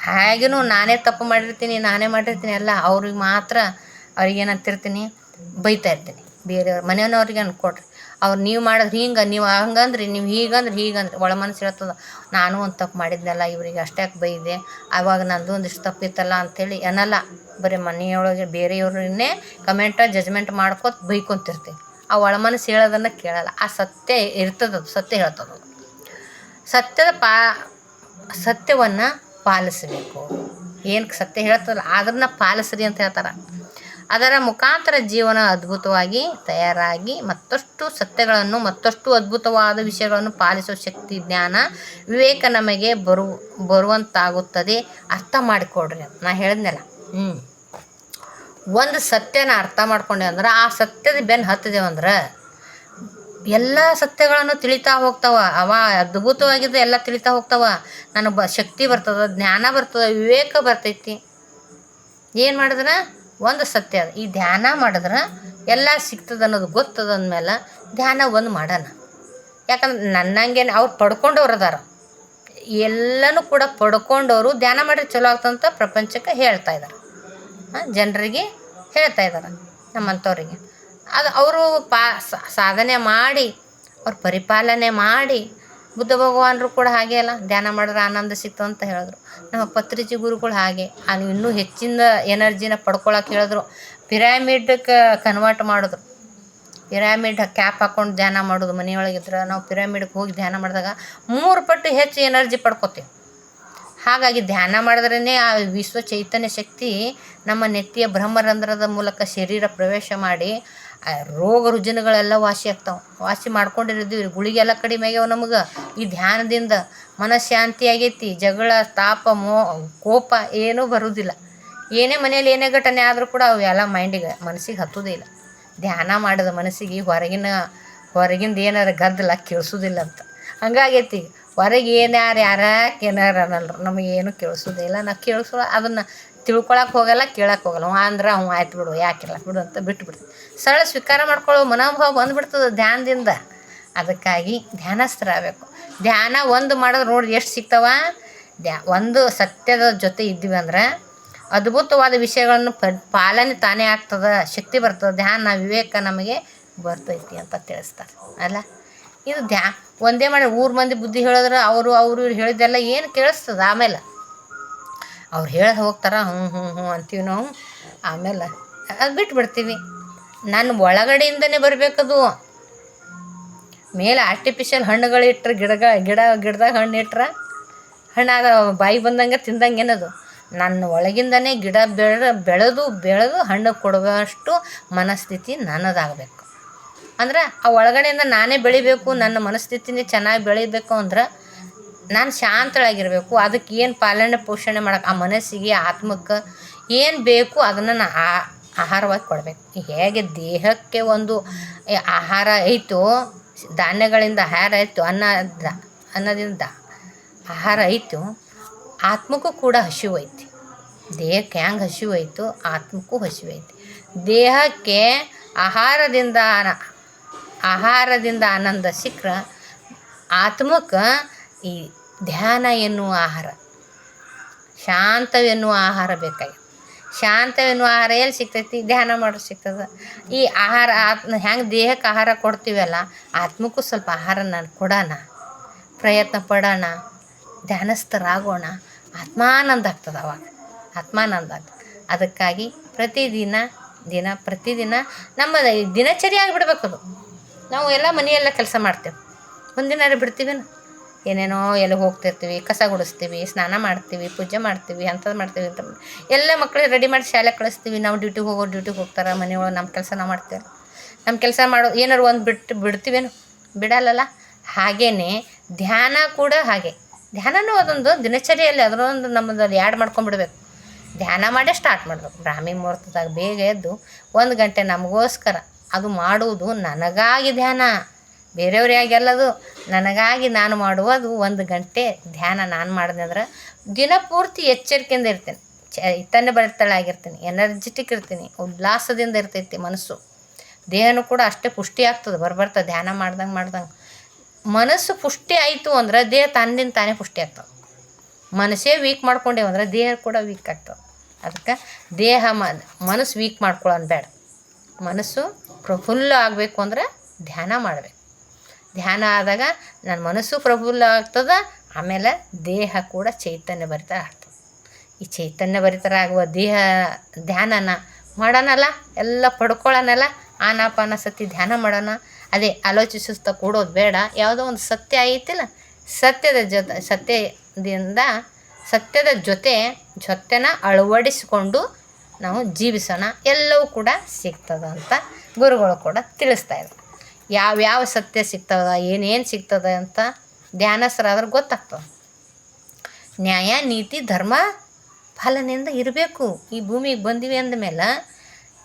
ಹಾಗೇನೂ ನಾನೇ ತಪ್ಪು ಮಾಡಿರ್ತೀನಿ, ನಾನೇ ಮಾಡಿರ್ತೀನಿ ಎಲ್ಲ ಅವ್ರಿಗೆ ಮಾತ್ರ ಅವ್ರಿಗೇನಂತಿರ್ತೀನಿ, ಬೈತಾ ಇರ್ತೀನಿ. ಬೇರೆಯವ್ರು ಮನೆಯವ್ರಿಗೆ ಅನ್ಕೊಡ್ರಿ, ಅವ್ರು ನೀವು ಮಾಡಿದ್ರೆ ಹಿಂಗೆ, ನೀವು ಹಂಗಂದ್ರಿ, ನೀವು ಹೀಗಂದ್ರಿ ಒಳ ಮನಸ್ಸು ಹೇಳ್ತದೆ, ನಾನು ಒಂದು ತಪ್ಪು ಮಾಡಿದ್ನಲ್ಲ, ಇವ್ರಿಗೆ ಅಷ್ಟ್ಯಾಕೆ ಬೈದೆ, ಆವಾಗ ನಂದು ಒಂದಿಷ್ಟು ತಪ್ಪಿತ್ತಲ್ಲ ಅಂಥೇಳಿ ಏನಲ್ಲ. ಬರೀ ಮನೆಯೊಳಗೆ ಬೇರೆಯವ್ರನ್ನೇ ಜಜ್ಮೆಂಟ್ ಮಾಡ್ಕೊತ ಬೈಕೊಂತಿರ್ತೀವಿ. ಆ ಒಳ ಮನಸ್ಸು ಹೇಳೋದನ್ನು ಕೇಳಲ್ಲ. ಆ ಸತ್ಯ ಇರ್ತದದು, ಸತ್ಯ ಹೇಳ್ತದದು. ಸತ್ಯವನ್ನು ಪಾಲಿಸಬೇಕು. ಏನು ಸತ್ಯ ಹೇಳ್ತದಲ್ಲ ಅದನ್ನು ಪಾಲಿಸ್ರಿ ಅಂತ ಹೇಳ್ತಾರೆ. ಅದರ ಮುಖಾಂತರ ಜೀವನ ಅದ್ಭುತವಾಗಿ ತಯಾರಾಗಿ ಮತ್ತಷ್ಟು ಸತ್ಯಗಳನ್ನು, ಮತ್ತಷ್ಟು ಅದ್ಭುತವಾದ ವಿಷಯಗಳನ್ನು ಪಾಲಿಸುವ ಶಕ್ತಿ, ಜ್ಞಾನ, ವಿವೇಕ ನಮಗೆ ಬರುವಂತಾಗುತ್ತದೆ. ಅರ್ಥ ಮಾಡಿಕೊಡ್ರಿ. ನಾ ಹೇಳಿದ್ನಲ್ಲ, ಒಂದು ಸತ್ಯನ ಅರ್ಥ ಮಾಡ್ಕೊಂಡೆ ಅಂದ್ರೆ ಆ ಸತ್ಯದ ಬೆನ್ನು ಹತ್ತಿದೇವಂದ್ರೆ ಎಲ್ಲ ಸತ್ಯಗಳನ್ನು ತಿಳಿತಾ ಹೋಗ್ತಾವ. ಅವ ಅದ್ಭುತವಾಗಿದೆ, ಎಲ್ಲ ತಿಳಿತಾ ಹೋಗ್ತಾವ. ನನಗೆ ಶಕ್ತಿ ಬರ್ತದೆ, ಜ್ಞಾನ ಬರ್ತದೆ, ವಿವೇಕ ಬರ್ತೈತಿ. ಏನು ಮಾಡಿದ್ರೆ ಒಂದು ಸತ್ಯ ಅದು. ಈ ಧ್ಯಾನ ಮಾಡಿದ್ರೆ ಎಲ್ಲ ಸಿಗ್ತದೆ ಅನ್ನೋದು ಗೊತ್ತದ ಅಂದಮೇಲೆ ಧ್ಯಾನ ಒಂದು ಮಾಡೋಣ. ಯಾಕಂದ್ರೆ ನನ್ನಂಗೇನು ಅವ್ರು ಪಡ್ಕೊಂಡವ್ರು ಅದಾರ, ಎಲ್ಲನೂ ಕೂಡ ಪಡ್ಕೊಂಡವರು ಧ್ಯಾನ ಮಾಡಿದ್ರೆ ಚಲೋ ಆಗ್ತಂತ ಪ್ರಪಂಚಕ್ಕೆ ಹೇಳ್ತಾ ಇದ್ದಾರೆ, ಜನರಿಗೆ ಹೇಳ್ತಾ ಇದ್ದಾರೆ, ನಮ್ಮಂಥವ್ರಿಗೆ. ಅದು ಅವರು ಸಾಧನೆ ಮಾಡಿ, ಅವ್ರು ಪರಿಪಾಲನೆ ಮಾಡಿ. ಬುದ್ಧ ಭಗವಾನರು ಕೂಡ ಹಾಗೆ ಅಲ್ಲ, ಧ್ಯಾನ ಮಾಡಿದ್ರೆ ಆನಂದ ಸಿಕ್ತು ಅಂತ ಹೇಳಿದ್ರು. ನಮ್ಮ ಪತ್ರಿಜಿ ಗುರುಗಳು ಹಾಗೆ ಇನ್ನೂ ಹೆಚ್ಚಿನ ಎನರ್ಜಿನ ಪಡ್ಕೊಳಕ್ಕೆ ಹೇಳಿದ್ರು. ಪಿರಾಮಿಡ್ಗೆ ಕನ್ವರ್ಟ್ ಮಾಡಿದ್ರು. ಪಿರಾಮಿಡ್ ಕ್ಯಾಪ್ ಹಾಕ್ಕೊಂಡು ಧ್ಯಾನ ಮಾಡೋದು. ಮನೆಯೊಳಗಿದ್ರೆ ನಾವು ಪಿರಾಮಿಡ್ಗೆ ಹೋಗಿ ಧ್ಯಾನ ಮಾಡಿದಾಗ 3 ಪಟ್ಟು ಹೆಚ್ಚು ಎನರ್ಜಿ ಪಡ್ಕೋತೀವಿ. ಹಾಗಾಗಿ ಧ್ಯಾನ ಮಾಡಿದ್ರೇ ಆ ವಿಶ್ವ ಚೈತನ್ಯ ಶಕ್ತಿ ನಮ್ಮ ನೆತ್ತಿಯ ಬ್ರಹ್ಮರಂಧ್ರದ ಮೂಲಕ ಶರೀರ ಪ್ರವೇಶ ಮಾಡಿ ರೋಗ ರುಜಿನಗಳೆಲ್ಲ ವಾಸಿ ಆಗ್ತಾವೆ. ವಾಸಿ ಮಾಡ್ಕೊಂಡಿರಿದ್ದೀವಿ. ಗುಳಿಗೆಲ್ಲ ಕಡಿಮೆ ಆಗ್ಯಾವ ನಮಗೆ ಈ ಧ್ಯಾನದಿಂದ. ಮನಃಶಾಂತಿ ಆಗೈತಿ. ಜಗಳ, ತಾಪ, ಕೋಪ ಏನೂ ಬರೋದಿಲ್ಲ. ಏನೇ ಮನೇಲಿ ಏನೇ ಘಟನೆ ಆದರೂ ಕೂಡ ಅವೆಲ್ಲ ಮನಸ್ಸಿಗೆ ಹತ್ತೋದೇ ಇಲ್ಲ. ಧ್ಯಾನ ಮಾಡಿದ ಮನಸ್ಸಿಗೆ ಹೊರಗಿಂದ ಏನಾರು ಗದ್ದಲ ಕೇಳಿಸೋದಿಲ್ಲ ಅಂತ ಹಂಗಾಗೈತಿ. ಹೊರಗೆ ಯಾರ್ಯಾಕೆ ಏನಾರು ಅನ್ನಲ್ರು, ನಮಗೇನು ಕೇಳಿಸೋದೇ ಇಲ್ಲ. ನಾವು ಅದನ್ನು ತಿಳ್ಕೊಳಕ್ಕೆ ಹೋಗಲ್ಲ, ಕೇಳಕ್ಕೆ ಹೋಗಲ್ಲ. ಅಂದ್ರೆ ಆಯ್ತು ಬಿಡು, ಯಾಕಿಲ್ಲ ಬಿಡು ಅಂತ ಬಿಟ್ಬಿಡ್ತೀವಿ. ಸರಳ ಸ್ವೀಕಾರ ಮಾಡ್ಕೊಳ್ಳೋ ಮನೋಭಾವ ಬಂದುಬಿಡ್ತದೆ ಧ್ಯಾನದಿಂದ. ಅದಕ್ಕಾಗಿ ಧ್ಯಾನಸ್ಥರಾಗಬೇಕು. ಧ್ಯಾನ ಒಂದು ಮಾಡಿದ್ರೆ ನೋಡಿ ಎಷ್ಟು ಸಿಗ್ತಾವ. ಒಂದು ಸತ್ಯದ ಜೊತೆ ಇದ್ದೀವಿ ಅಂದ್ರೆ ಅದ್ಭುತವಾದ ವಿಷಯಗಳನ್ನು ಪಾಲನೆ ತಾನೇ ಆಗ್ತದೆ, ಶಕ್ತಿ ಬರ್ತದೆ. ಧ್ಯಾನ, ವಿವೇಕ ನಮಗೆ ಬರ್ತೈತಿ ಅಂತ ತಿಳಿಸ್ತಾರೆ ಅಲ್ಲ. ಇದು ಒಂದೇ ಮಾಡಿ ಊರು ಮಂದಿ ಬುದ್ಧಿ ಹೇಳಿದ್ರೆ ಅವರು ಇವ್ರು ಹೇಳಿದ್ದೆಲ್ಲ ಏನು ಕೇಳಿಸ್ತದೆ. ಆಮೇಲೆ ಅವ್ರು ಹೇಳೋದು ಹೋಗ್ತಾರೆ, ಹ್ಞೂ ಅಂತೀವಿ ನಾವು. ಆಮೇಲೆ ಅದು ಬಿಟ್ಬಿಡ್ತೀವಿ. ನನ್ನ ಒಳಗಡೆಯಿಂದನೇ ಬರಬೇಕದು. ಮೇಲೆ ಆರ್ಟಿಫಿಷಿಯಲ್ ಹಣ್ಣುಗಳಿಟ್ರೆ ಗಿಡದಾಗ ಹಣ್ಣು ಇಟ್ರೆ ಹಣ್ಣಾಗ ಬಾಯಿ ಬಂದಂಗೆ ತಿಂದಂಗೆ ಏನದು. ನನ್ನ ಒಳಗಿಂದನೇ ಗಿಡ ಬೆಳೆದು ಹಣ್ಣು ಕೊಡುವಷ್ಟು ಮನಸ್ಥಿತಿ ನನ್ನದಾಗಬೇಕು. ಅಂದ್ರೆ ಆ ಒಳಗಡೆಯಿಂದ ನಾನೇ ಬೆಳಿಬೇಕು, ನನ್ನ ಮನಸ್ಥಿತಿನೇ ಚೆನ್ನಾಗಿ ಬೆಳಿಬೇಕು ಅಂದ್ರೆ ನಾನು ಶಾಂತಳಾಗಿರಬೇಕು. ಅದಕ್ಕೆ ಏನು ಪಾಲನೆ ಪೋಷಣೆ ಮಾಡೋಕೆ ಆ ಮನಸ್ಸಿಗೆ, ಆತ್ಮಕ್ಕೆ ಏನು ಬೇಕು ಅದನ್ನು ನಾನು ಆಹಾರವಾಗಿ ಕೊಡಬೇಕು. ಹೇಗೆ ದೇಹಕ್ಕೆ ಒಂದು ಆಹಾರ ಐತೋ, ಧಾನ್ಯಗಳಿಂದ ಆಹಾರ ಐತು, ಅನ್ನದಿಂದ ಆಹಾರ ಐತು, ಆತ್ಮಕ್ಕೂ ಕೂಡ ಹಸಿವು ಐತಿ. ದೇಹಕ್ಕೆ ಹೆಂಗೆ ಹಸಿವು ಐತು ಆತ್ಮಕ್ಕೂ ಹಸಿವು ಐತಿ. ದೇಹಕ್ಕೆ ಆಹಾರದಿಂದ ಆನಂದ ಸಿಕ್ಕರೆ ಆತ್ಮಕ್ಕೆ ಈ ಧ್ಯಾನ ಎನ್ನುವ ಆಹಾರ, ಶಾಂತವೆನ್ನುವ ಆಹಾರ ಬೇಕಾಗಿ. ಶಾಂತವೆನ್ನುವ ಆಹಾರ ಎಲ್ಲಿ ಸಿಗ್ತೈತಿ? ಧ್ಯಾನ ಮಾಡೋದು ಸಿಗ್ತದೆ. ಈ ಆಹಾರ ಹೆಂಗೆ ದೇಹಕ್ಕೆ ಆಹಾರ ಕೊಡ್ತೀವಲ್ಲ, ಆತ್ಮಕ್ಕೂ ಸ್ವಲ್ಪ ಆಹಾರ ನಾನು ಕೊಡೋಣ, ಪ್ರಯತ್ನ ಪಡೋಣ, ಧ್ಯಾನಸ್ಥರಾಗೋಣ. ಆತ್ಮಾನಂದ ಆಗ್ತದೆ ಅವಾಗ, ಆತ್ಮಾನಂದ ಆಗ್ತದೆ. ಅದಕ್ಕಾಗಿ ಪ್ರತಿದಿನ ನಮ್ಮ ದಿನಚರಿ ಆಗಿಬಿಡ್ಬೇಕದು. ನಾವು ಎಲ್ಲ ಮನೆಯೆಲ್ಲ ಕೆಲಸ ಮಾಡ್ತೇವೆ, ಒಂದಿನಾರು ಬಿಡ್ತೀವೇನು? ಏನೇನೋ ಎಲ್ಲಿ ಹೋಗ್ತಿರ್ತೀವಿ, ಕಸ ಗುಡಿಸ್ತೀವಿ, ಸ್ನಾನ ಮಾಡ್ತೀವಿ, ಪೂಜೆ ಮಾಡ್ತೀವಿ, ಅಂಥದ್ದು ಮಾಡ್ತೀವಿ ಅಂತ ಎಲ್ಲ ಮಕ್ಕಳಿಗೆ ರೆಡಿ ಮಾಡಿ ಶಾಲೆಗೆ ಕಳಿಸ್ತೀವಿ. ನಾವು ಡ್ಯೂಟಿಗೆ ಹೋಗ್ತಾರೆ, ಮನೆಯೊಳಗೆ ನಮ್ಮ ಕೆಲಸ ನಾವು ಮಾಡ್ತೇವೆ. ನಮ್ಮ ಕೆಲಸ ಮಾಡೋ ಏನಾರು ಒಂದು ಬಿಡ್ತೀವೇನು? ಬಿಡಲ್ಲಲ್ಲ. ಹಾಗೇ ಧ್ಯಾನ ಕೂಡ ಹಾಗೆ. ಧ್ಯಾನನೂ ಅದೊಂದು ದಿನಚರಿಯಲ್ಲಿ ಅದರೊಂದು ನಮ್ಮದಲ್ಲಿ ಆ್ಯಡ್ ಮಾಡ್ಕೊಂಡ್ಬಿಡ್ಬೇಕು. ಧ್ಯಾನ ಮಾಡೇ ಸ್ಟಾರ್ಟ್ ಮಾಡಬೇಕು. ಬ್ರಾಹ್ಮಿ ಮುಹೂರ್ತದಾಗ ಬೇಗ ಎದ್ದು 1 ಗಂಟೆ ನಮಗೋಸ್ಕರ ಅದು ಮಾಡುವುದು. ನನಗಾಗಿ ಧ್ಯಾನ, ಬೇರೆಯವ್ರಿಗಾಗೆಲ್ಲದು ನನಗಾಗಿ ನಾನು ಮಾಡುವುದು 1 ಗಂಟೆ ಧ್ಯಾನ. ನಾನು ಮಾಡಿದೆ ಅಂದ್ರೆ ದಿನಪೂರ್ತಿ ಎಚ್ಚರಿಕೆಯಿಂದ ಇರ್ತೇನೆ, ಚೈತನ್ಯಭರಿತಳಾಗಿರ್ತೀನಿ, ಎನರ್ಜಿಟಿಕ್ ಇರ್ತೀನಿ, ಉಲ್ಲಾಸದಿಂದ ಇರ್ತೈತಿ ಮನಸ್ಸು. ದೇಹನೂ ಕೂಡ ಅಷ್ಟೇ ಪುಷ್ಟಿ ಆಗ್ತದೆ. ಬರ್ತಾ ಧ್ಯಾನ ಮಾಡ್ದಂಗೆ ಮನಸ್ಸು ಪುಷ್ಟಿ ಆಯಿತು ಅಂದ್ರೆ ದೇಹ ತನ್ನಿಂದ ತಾನೇ ಪುಷ್ಟಿ ಆಗ್ತದೆ. ಮನಸ್ಸೇ ವೀಕ್ ಮಾಡ್ಕೊಂಡೇವು ಅಂದ್ರೆ ದೇಹ ಕೂಡ ವೀಕ್ ಆಗ್ತದೆ. ಅದಕ್ಕೆ ದೇಹ ಮನಸ್ಸು ವೀಕ್ ಮಾಡ್ಕೊಳ್ಳೋಣ ಬೇಡ. ಮನಸ್ಸು ಪ್ರಫುಲ್ಲ ಆಗಬೇಕು ಅಂದ್ರೆ ಧ್ಯಾನ ಮಾಡಬೇಕು. ಧ್ಯಾನ ಆದಾಗ ನನ್ನ ಮನಸ್ಸು ಪ್ರಫುಲ್ಲ ಆಗ್ತದೆ, ಆಮೇಲೆ ದೇಹ ಕೂಡ ಚೈತನ್ಯಭರಿತ ಆಗ್ತದೆ. ಈ ಚೈತನ್ಯಭರಿತರಾಗುವ ದೇಹ ಧ್ಯಾನನ ಮಾಡೋಣಲ್ಲ, ಎಲ್ಲ ಪಡ್ಕೊಳ್ಳೋಣಲ್ಲ. ಆನಾಪಾನಸತಿ ಧ್ಯಾನ ಮಾಡೋಣ. ಅದೇ ಆಲೋಚಿಸುತ್ತಾ ಕೂಡೋದು ಬೇಡ. ಯಾವುದೋ ಒಂದು ಸತ್ಯ ಐತಿಲ್ಲ, ಸತ್ಯದ ಜೊತೆನ ಅಳವಡಿಸಿಕೊಂಡು ನಾವು ಜೀವಿಸೋಣ. ಎಲ್ಲವೂ ಕೂಡ ಸಿಗ್ತದೆ ಅಂತ ಗುರುಗಳು ಕೂಡ ತಿಳಿಸ್ತಾಯಿದ್ರು. ಯಾವ್ಯಾವ ಸತ್ಯ ಸಿಗ್ತದೆ, ಏನೇನು ಸಿಗ್ತದೆ ಅಂತ ಧ್ಯಾನಸ್ಥರಾದ್ರೆ ಗೊತ್ತಾಗ್ತದೆ. ನ್ಯಾಯ ನೀತಿ ಧರ್ಮ ಪಾಲನೆಯಿಂದ ಇರಬೇಕು. ಈ ಭೂಮಿಗೆ ಬಂದಿವಿ ಅಂದಮೇಲೆ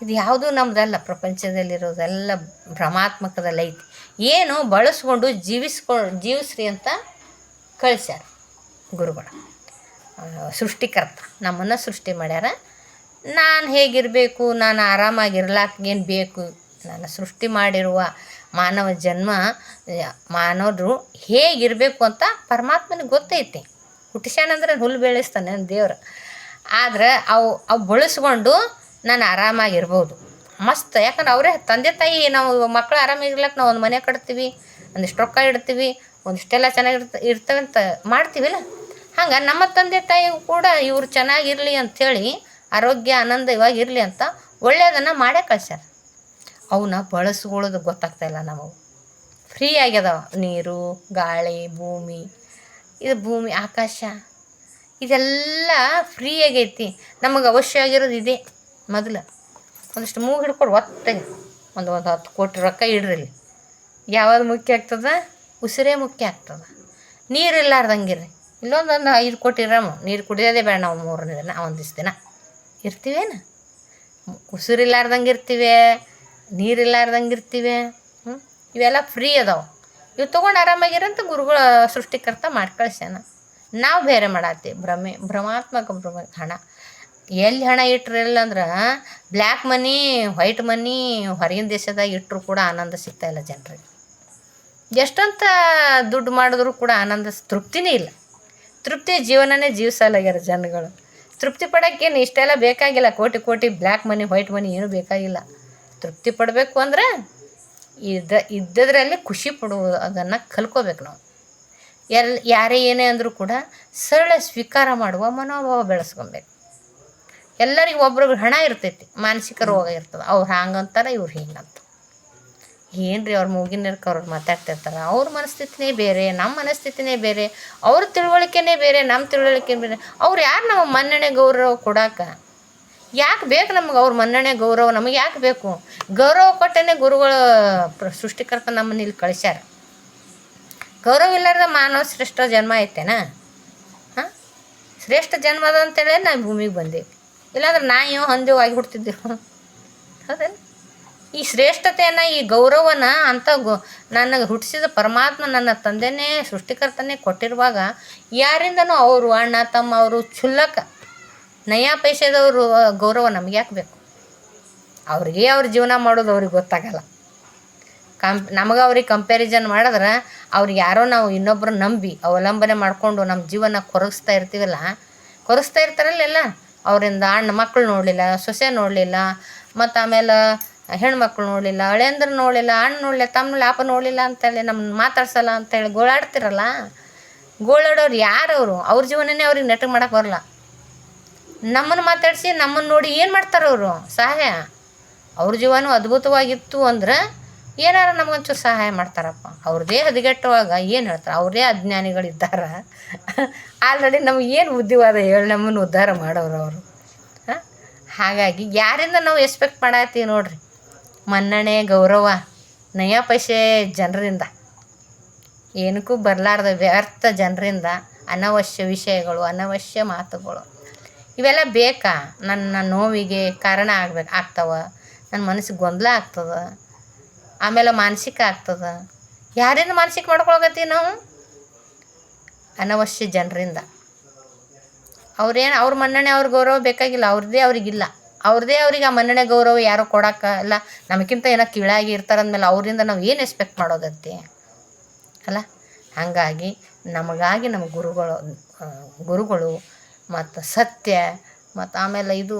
ಇದು ಯಾವುದೂ ನಮ್ಮದಲ್ಲ, ಪ್ರಪಂಚದಲ್ಲಿರೋದೆಲ್ಲ ಭ್ರಮಾತ್ಮಕದಲ್ಲಿ ಐತಿ. ಏನು ಬಳಸ್ಕೊಂಡು ಜೀವಿಸ್ರಿ ಅಂತ ಕಳಿಸ್ಯಾರ ಗುರುಗಳು. ಸೃಷ್ಟಿಕರ್ತ ನಮ್ಮನ್ನು ಸೃಷ್ಟಿ ಮಾಡ್ಯಾರ. ನಾನು ಹೇಗಿರಬೇಕು, ನಾನು ಆರಾಮಾಗಿರ್ಲಾಕೇನು ಬೇಕು, ನಾನು ಸೃಷ್ಟಿ ಮಾಡಿರುವ ಮಾನವರು ಹೇಗಿರಬೇಕು ಅಂತ ಪರಮಾತ್ಮನಿಗೆ ಗೊತ್ತೈತಿ. ಹುಟ್ಟಿಸ್ಯಾನಂದ್ರೆ ಹುಲ್ಲು ಬೆಳೆಸ್ತಾನೆ ದೇವ್ರು. ಆದ್ರೆ ಅವು ಬಳಸ್ಕೊಂಡು ನಾನು ಆರಾಮಾಗಿರ್ಬೋದು ಮಸ್ತ್. ಯಾಕಂದ್ರೆ ಅವರೇ ತಂದೆ ತಾಯಿ. ನಾವು ಮಕ್ಕಳು ಆರಾಮಾಗಿರ್ಲಕ್ಕೆ ನಾವು ಒಂದು ಮನೆ ಕಟ್ತೀವಿ, ಒಂದಿಷ್ಟು ರೊಕ್ಕ ಇಡ್ತೀವಿ, ಒಂದಿಷ್ಟೆಲ್ಲ ಇರ್ತವೆ ಅಂತ ಮಾಡ್ತೀವಿಲ್ಲ. ಹಂಗೆ ನಮ್ಮ ತಂದೆ ತಾಯಿಗೂ ಕೂಡ ಇವ್ರು ಚೆನ್ನಾಗಿರಲಿ ಅಂಥೇಳಿ, ಆರೋಗ್ಯ ಆನಂದವಾಗಿರಲಿ ಅಂತ ಒಳ್ಳೆಯದನ್ನು ಮಾಡೇ ಕಳ್ಸ್ಯಾರ. ಅವನ್ನ ಬಳಸ್ಕೊಳ್ಳೋದು ಗೊತ್ತಾಗ್ತಾಯಿಲ್ಲ ನಮಗೆ. ಫ್ರೀ ಆಗ್ಯದವ ನೀರು, ಗಾಳಿ, ಭೂಮಿ, ಆಕಾಶ ಇದೆಲ್ಲ ಫ್ರೀ ಆಗೈತಿ. ನಮಗೆ ಅವಶ್ಯ ಆಗಿರೋದು ಇದೆ. ಮೊದಲು ಒಂದಿಷ್ಟು ಮೂಗು ಹಿಡ್ಕೊಂಡು ಒತ್ತಾಗಿ ಒಂದು 10 ಕೋಟಿ ರೊಕ್ಕ ಇಡ್ರಿ. ಯಾವುದು ಮುಖ್ಯ ಆಗ್ತದೆ? ಉಸಿರೇ ಮುಖ್ಯ ಆಗ್ತದೆ. ನೀರು ಇಲ್ಲಾರ್ದಂಗಿರ್ರಿ. ಇಲ್ಲೊಂದು 5 ಕೋಟಿ ಇರಮ್ಮ, ನೀರು ಕುಡಿಯೋದೇ ಬೇಡ. ನಾವು 3 ದಿನ ಒಂದಿಷ್ಟು ದಿನ ಇರ್ತೀವೇನು? ಉಸಿರಿಲ್ಲಾರ್ದಂಗೆ ಇರ್ತೀವಿ, ನೀರಿಲ್ಲಾರ್ದಂಗೆ ಇರ್ತೀವಿ. ಇವೆಲ್ಲ ಫ್ರೀ ಅದಾವೆ. ಇವು ತೊಗೊಂಡು ಆರಾಮಾಗಿರಂತ ಗುರುಗಳ ಸೃಷ್ಟಿಕರ್ತ ಮಾಡಿ ಕಳ್ಸ್ಯಾನ. ನಾವು ಬೇರೆ ಮಾಡತ್ತೀವಿ. ಭ್ರಮಾತ್ಮಕ ಹಣ. ಎಲ್ಲಿ ಹಣ ಇಟ್ಟರಿಲ್ಲ ಅಂದ್ರೆ ಬ್ಲ್ಯಾಕ್ ಮನಿ, ವೈಟ್ ಮನಿ ಹೊರಗಿನ ದೇಶದಾಗ ಇಟ್ಟರು ಕೂಡ ಆನಂದ ಸಿಗ್ತಾಯಿಲ್ಲ ಜನರಿಗೆ. ಎಷ್ಟಂತ ದುಡ್ಡು ಮಾಡಿದ್ರು ಕೂಡ ಆನಂದ, ತೃಪ್ತಿನೇ ಇಲ್ಲ. ತೃಪ್ತಿ ಜೀವನನೇ ಜೀವಿಸಲಾಗ್ಯಾರ ಜನಗಳು. ತೃಪ್ತಿ ಪಡೋಕ್ಕೇನು ಇಷ್ಟೆಲ್ಲ ಬೇಕಾಗಿಲ್ಲ. ಕೋಟಿ ಬ್ಲ್ಯಾಕ್ ಮನಿ, ವೈಟ್ ಮನಿ ಏನೂ ಬೇಕಾಗಿಲ್ಲ. ತೃಪ್ತಿ ಪಡಬೇಕು ಅಂದ್ರೆ ಇದ್ದದ್ರಲ್ಲಿ ಖುಷಿ ಪಡುವುದು, ಅದನ್ನು ಕಲ್ಕೋಬೇಕು ನಾವು. ಯಾರೇ ಏನೇ ಅಂದರೂ ಕೂಡ ಸರಳ ಸ್ವೀಕಾರ ಮಾಡುವ ಮನೋಭಾವ ಬೆಳೆಸ್ಕೊಬೇಕು. ಎಲ್ಲರಿಗೂ ಒಬ್ರಿಗೆ ಹಣ ಇರ್ತೈತಿ, ಮಾನಸಿಕ ರೋಗ ಇರ್ತದೆ. ಅವ್ರು ಹಂಗಂತಾರೆ, ಇವ್ರು ಹಿಂಗಂತ. ಏನು ರೀ ಅವ್ರ ಮೂಗಿನರ್ಕ ಅವ್ರು ಮಾತಾಡ್ತಿರ್ತಾರೆ. ಅವ್ರ ಮನಸ್ಥಿತಿನೇ ಬೇರೆ, ನಮ್ಮ ಮನಸ್ಥಿತಿನೇ ಬೇರೆ. ಅವ್ರ ತಿಳುವಳಿಕೆನೇ ಬೇರೆ, ನಮ್ಮ ತಿಳುವಳಿಕೆ ಬೇರೆ. ಅವ್ರು ಯಾರು ನಮ್ಮ ಮನ್ನಣೆ ಗೌರವ ಕೊಡೋಕೆ ಯಾಕೆ ಬೇಕು ನಮಗೆ? ಅವ್ರ ಮನ್ನಣೆ ಗೌರವ ನಮಗೆ ಯಾಕೆ ಬೇಕು? ಗೌರವ ಕೊಟ್ಟೇ ಗುರುಗಳು ಸೃಷ್ಟಿಕರ್ತ ನಮ್ಮನ್ನ ಇಲ್ಲಿ ಕಳಿಸ್ಯಾರ. ಗೌರವ ಇಲ್ಲಾರ್ದ ಮಾನವ ಶ್ರೇಷ್ಠ ಜನ್ಮ ಐತೇನಾ? ಶ್ರೇಷ್ಠ ಜನ್ಮದ ಅಂತೇಳಿ ನಾವು ಭೂಮಿಗೆ ಬಂದೀವಿ. ಇಲ್ಲಾಂದ್ರೆ ನಾಯಿಯೋ ಹಂದಿಯೋ ಆಗಿಬಿಡ್ತಿದ್ದೆವು. ಹೌದಲ್ಲ? ಈ ಶ್ರೇಷ್ಠತೆಯನ್ನು, ಈ ಗೌರವನ ನನಗೆ ಹುಟ್ಟಿಸಿದ ಪರಮಾತ್ಮ ನನ್ನ ತಂದೆನೇ ಸೃಷ್ಟಿಕರ್ತನೇ ಕೊಟ್ಟಿರುವಾಗ ಯಾರಿಂದನೂ ಅವರು ಅಣ್ಣ ತಮ್ಮ ಅವರು ಕ್ಷುಲ್ಲಕ ನಯಾ ಪೈಸೆದವರು ಗೌರವ ನಮಗೆ ಯಾಕೆ ಬೇಕು? ಅವ್ರಿಗೆ ಅವ್ರ ಜೀವನ ಮಾಡೋದು ಅವ್ರಿಗೆ ಗೊತ್ತಾಗಲ್ಲ. ನಮಗೆ ಅವ್ರಿಗೆ ಕಂಪ್ಯಾರಿಸನ್ ಮಾಡಿದ್ರೆ ಅವ್ರಿಗೆ ಯಾರೋ ನಾವು ಇನ್ನೊಬ್ಬರು ನಂಬಿ ಅವಲಂಬನೆ ಮಾಡಿಕೊಂಡು ನಮ್ಮ ಜೀವನ ಕೊರಗಿಸ್ತಾ ಇರ್ತಾರಲ್ಲ. ಅವರಿಂದ ಅಣ್ಣ ಮಕ್ಕಳು ನೋಡಲಿಲ್ಲ, ಸೊಸೆ ನೋಡಲಿಲ್ಲ, ಮತ್ತು ಆಮೇಲೆ ಹೆಣ್ಮಕ್ಳು ನೋಡಲಿಲ್ಲ, ಹಳೆಯಂದ್ರೆ ನೋಡಲಿಲ್ಲ, ಅಣ್ಣ ನೋಡಲಿಲ್ಲ, ತಮ್ಮ ಲಾಪ ನೋಡಲಿಲ್ಲ ಅಂತೇಳಿ ನಮ್ಮನ್ನ ಮಾತಾಡ್ಸಲ್ಲ ಅಂತೇಳಿ ಗೋಳಾಡ್ತಿರಲ್ಲ. ಗೋಳಾಡೋರು ಯಾರವರು? ಅವ್ರ ಜೀವನನೇ ಅವ್ರಿಗೆ ನೆಟ್ಟಗೆ ಮಾಡೋಕ್ಕೆ ಬರಲ್ಲ. ನಮ್ಮನ್ನು ಮಾತಾಡಿಸಿ ನಮ್ಮನ್ನು ನೋಡಿ ಏನು ಮಾಡ್ತಾರೆ ಅವರು? ಸಹಾಯ. ಅವ್ರ ಜೀವನ ಅದ್ಭುತವಾಗಿತ್ತು ಅಂದ್ರೆ ಏನಾರ ನಮಗೊಂಚೂರು ಸಹಾಯ ಮಾಡ್ತಾರಪ್ಪ. ಅವ್ರದ್ದೇ ಹದಗೆಟ್ಟುವಾಗ ಏನು ಹೇಳ್ತಾರೆ, ಅವ್ರದೇ ಅಜ್ಞಾನಿಗಳಿದ್ದಾರೆ. ಆಲ್ರೆಡಿ ನಮ್ಗೆ ಏನು ಬುದ್ಧಿವಾದ ಹೇಳಿ ನಮ್ಮನ್ನು ಉದ್ಧಾರ ಮಾಡೋರು ಅವರು. ಹಾಗಾಗಿ ಯಾರಿಂದ ನಾವು ಎಕ್ಸ್ಪೆಕ್ಟ್ ಮಾಡತ್ತೀವಿ ನೋಡ್ರಿ, ಮನ್ನಣೆ, ಗೌರವ, ನಯ ಪೈಸೆ ಜನರಿಂದ, ಏನಕ್ಕೂ ಬರಲಾರ್ದ ವ್ಯರ್ಥ ಜನರಿಂದ ಅನವಶ್ಯ ವಿಷಯಗಳು, ಅನವಶ್ಯ ಮಾತುಗಳು ಇವೆಲ್ಲ ಬೇಕಾ? ನನ್ನ ನೋವಿಗೆ ಕಾರಣ ಆಗ್ತಾವ, ನನ್ನ ಮನಸ್ಸಿಗೆ ಗೊಂದಲ ಆಗ್ತದೆ, ಆಮೇಲೆ ಮಾನಸಿಕ ಆಗ್ತದೆ. ಯಾರಿಂದ ಮಾನಸಿಕ ಮಾಡ್ಕೊಳಕತ್ತೀವಿ ನಾವು? ಅನವಶ್ಯ ಜನರಿಂದ. ಅವ್ರ ಮನ್ನಣೆ, ಅವ್ರ ಗೌರವ ಬೇಕಾಗಿಲ್ಲ, ಅವ್ರಿಗಿಲ್ಲ. ಅವ್ರದ್ದೇ ಅವ್ರಿಗೆ ಆ ಮನ್ನಣೆ ಗೌರವ ಯಾರೋ ಕೊಡೋಕ್ಕ ಇಲ್ಲ. ನಮಗಿಂತ ಏನೋ ಕೀಳಾಗಿ ಇರ್ತಾರಂದ್ಮೇಲೆ ಅವರಿಂದ ನಾವು ಏನು ಎಕ್ಸ್ಪೆಕ್ಟ್ ಮಾಡೋದತ್ತೆ ಅಲ್ಲ. ಹಾಗಾಗಿ ನಮಗಾಗಿ ನಮ್ಮ ಗುರುಗಳು ಮತ್ತು ಸತ್ಯ, ಮತ್ತು ಆಮೇಲೆ ಇದು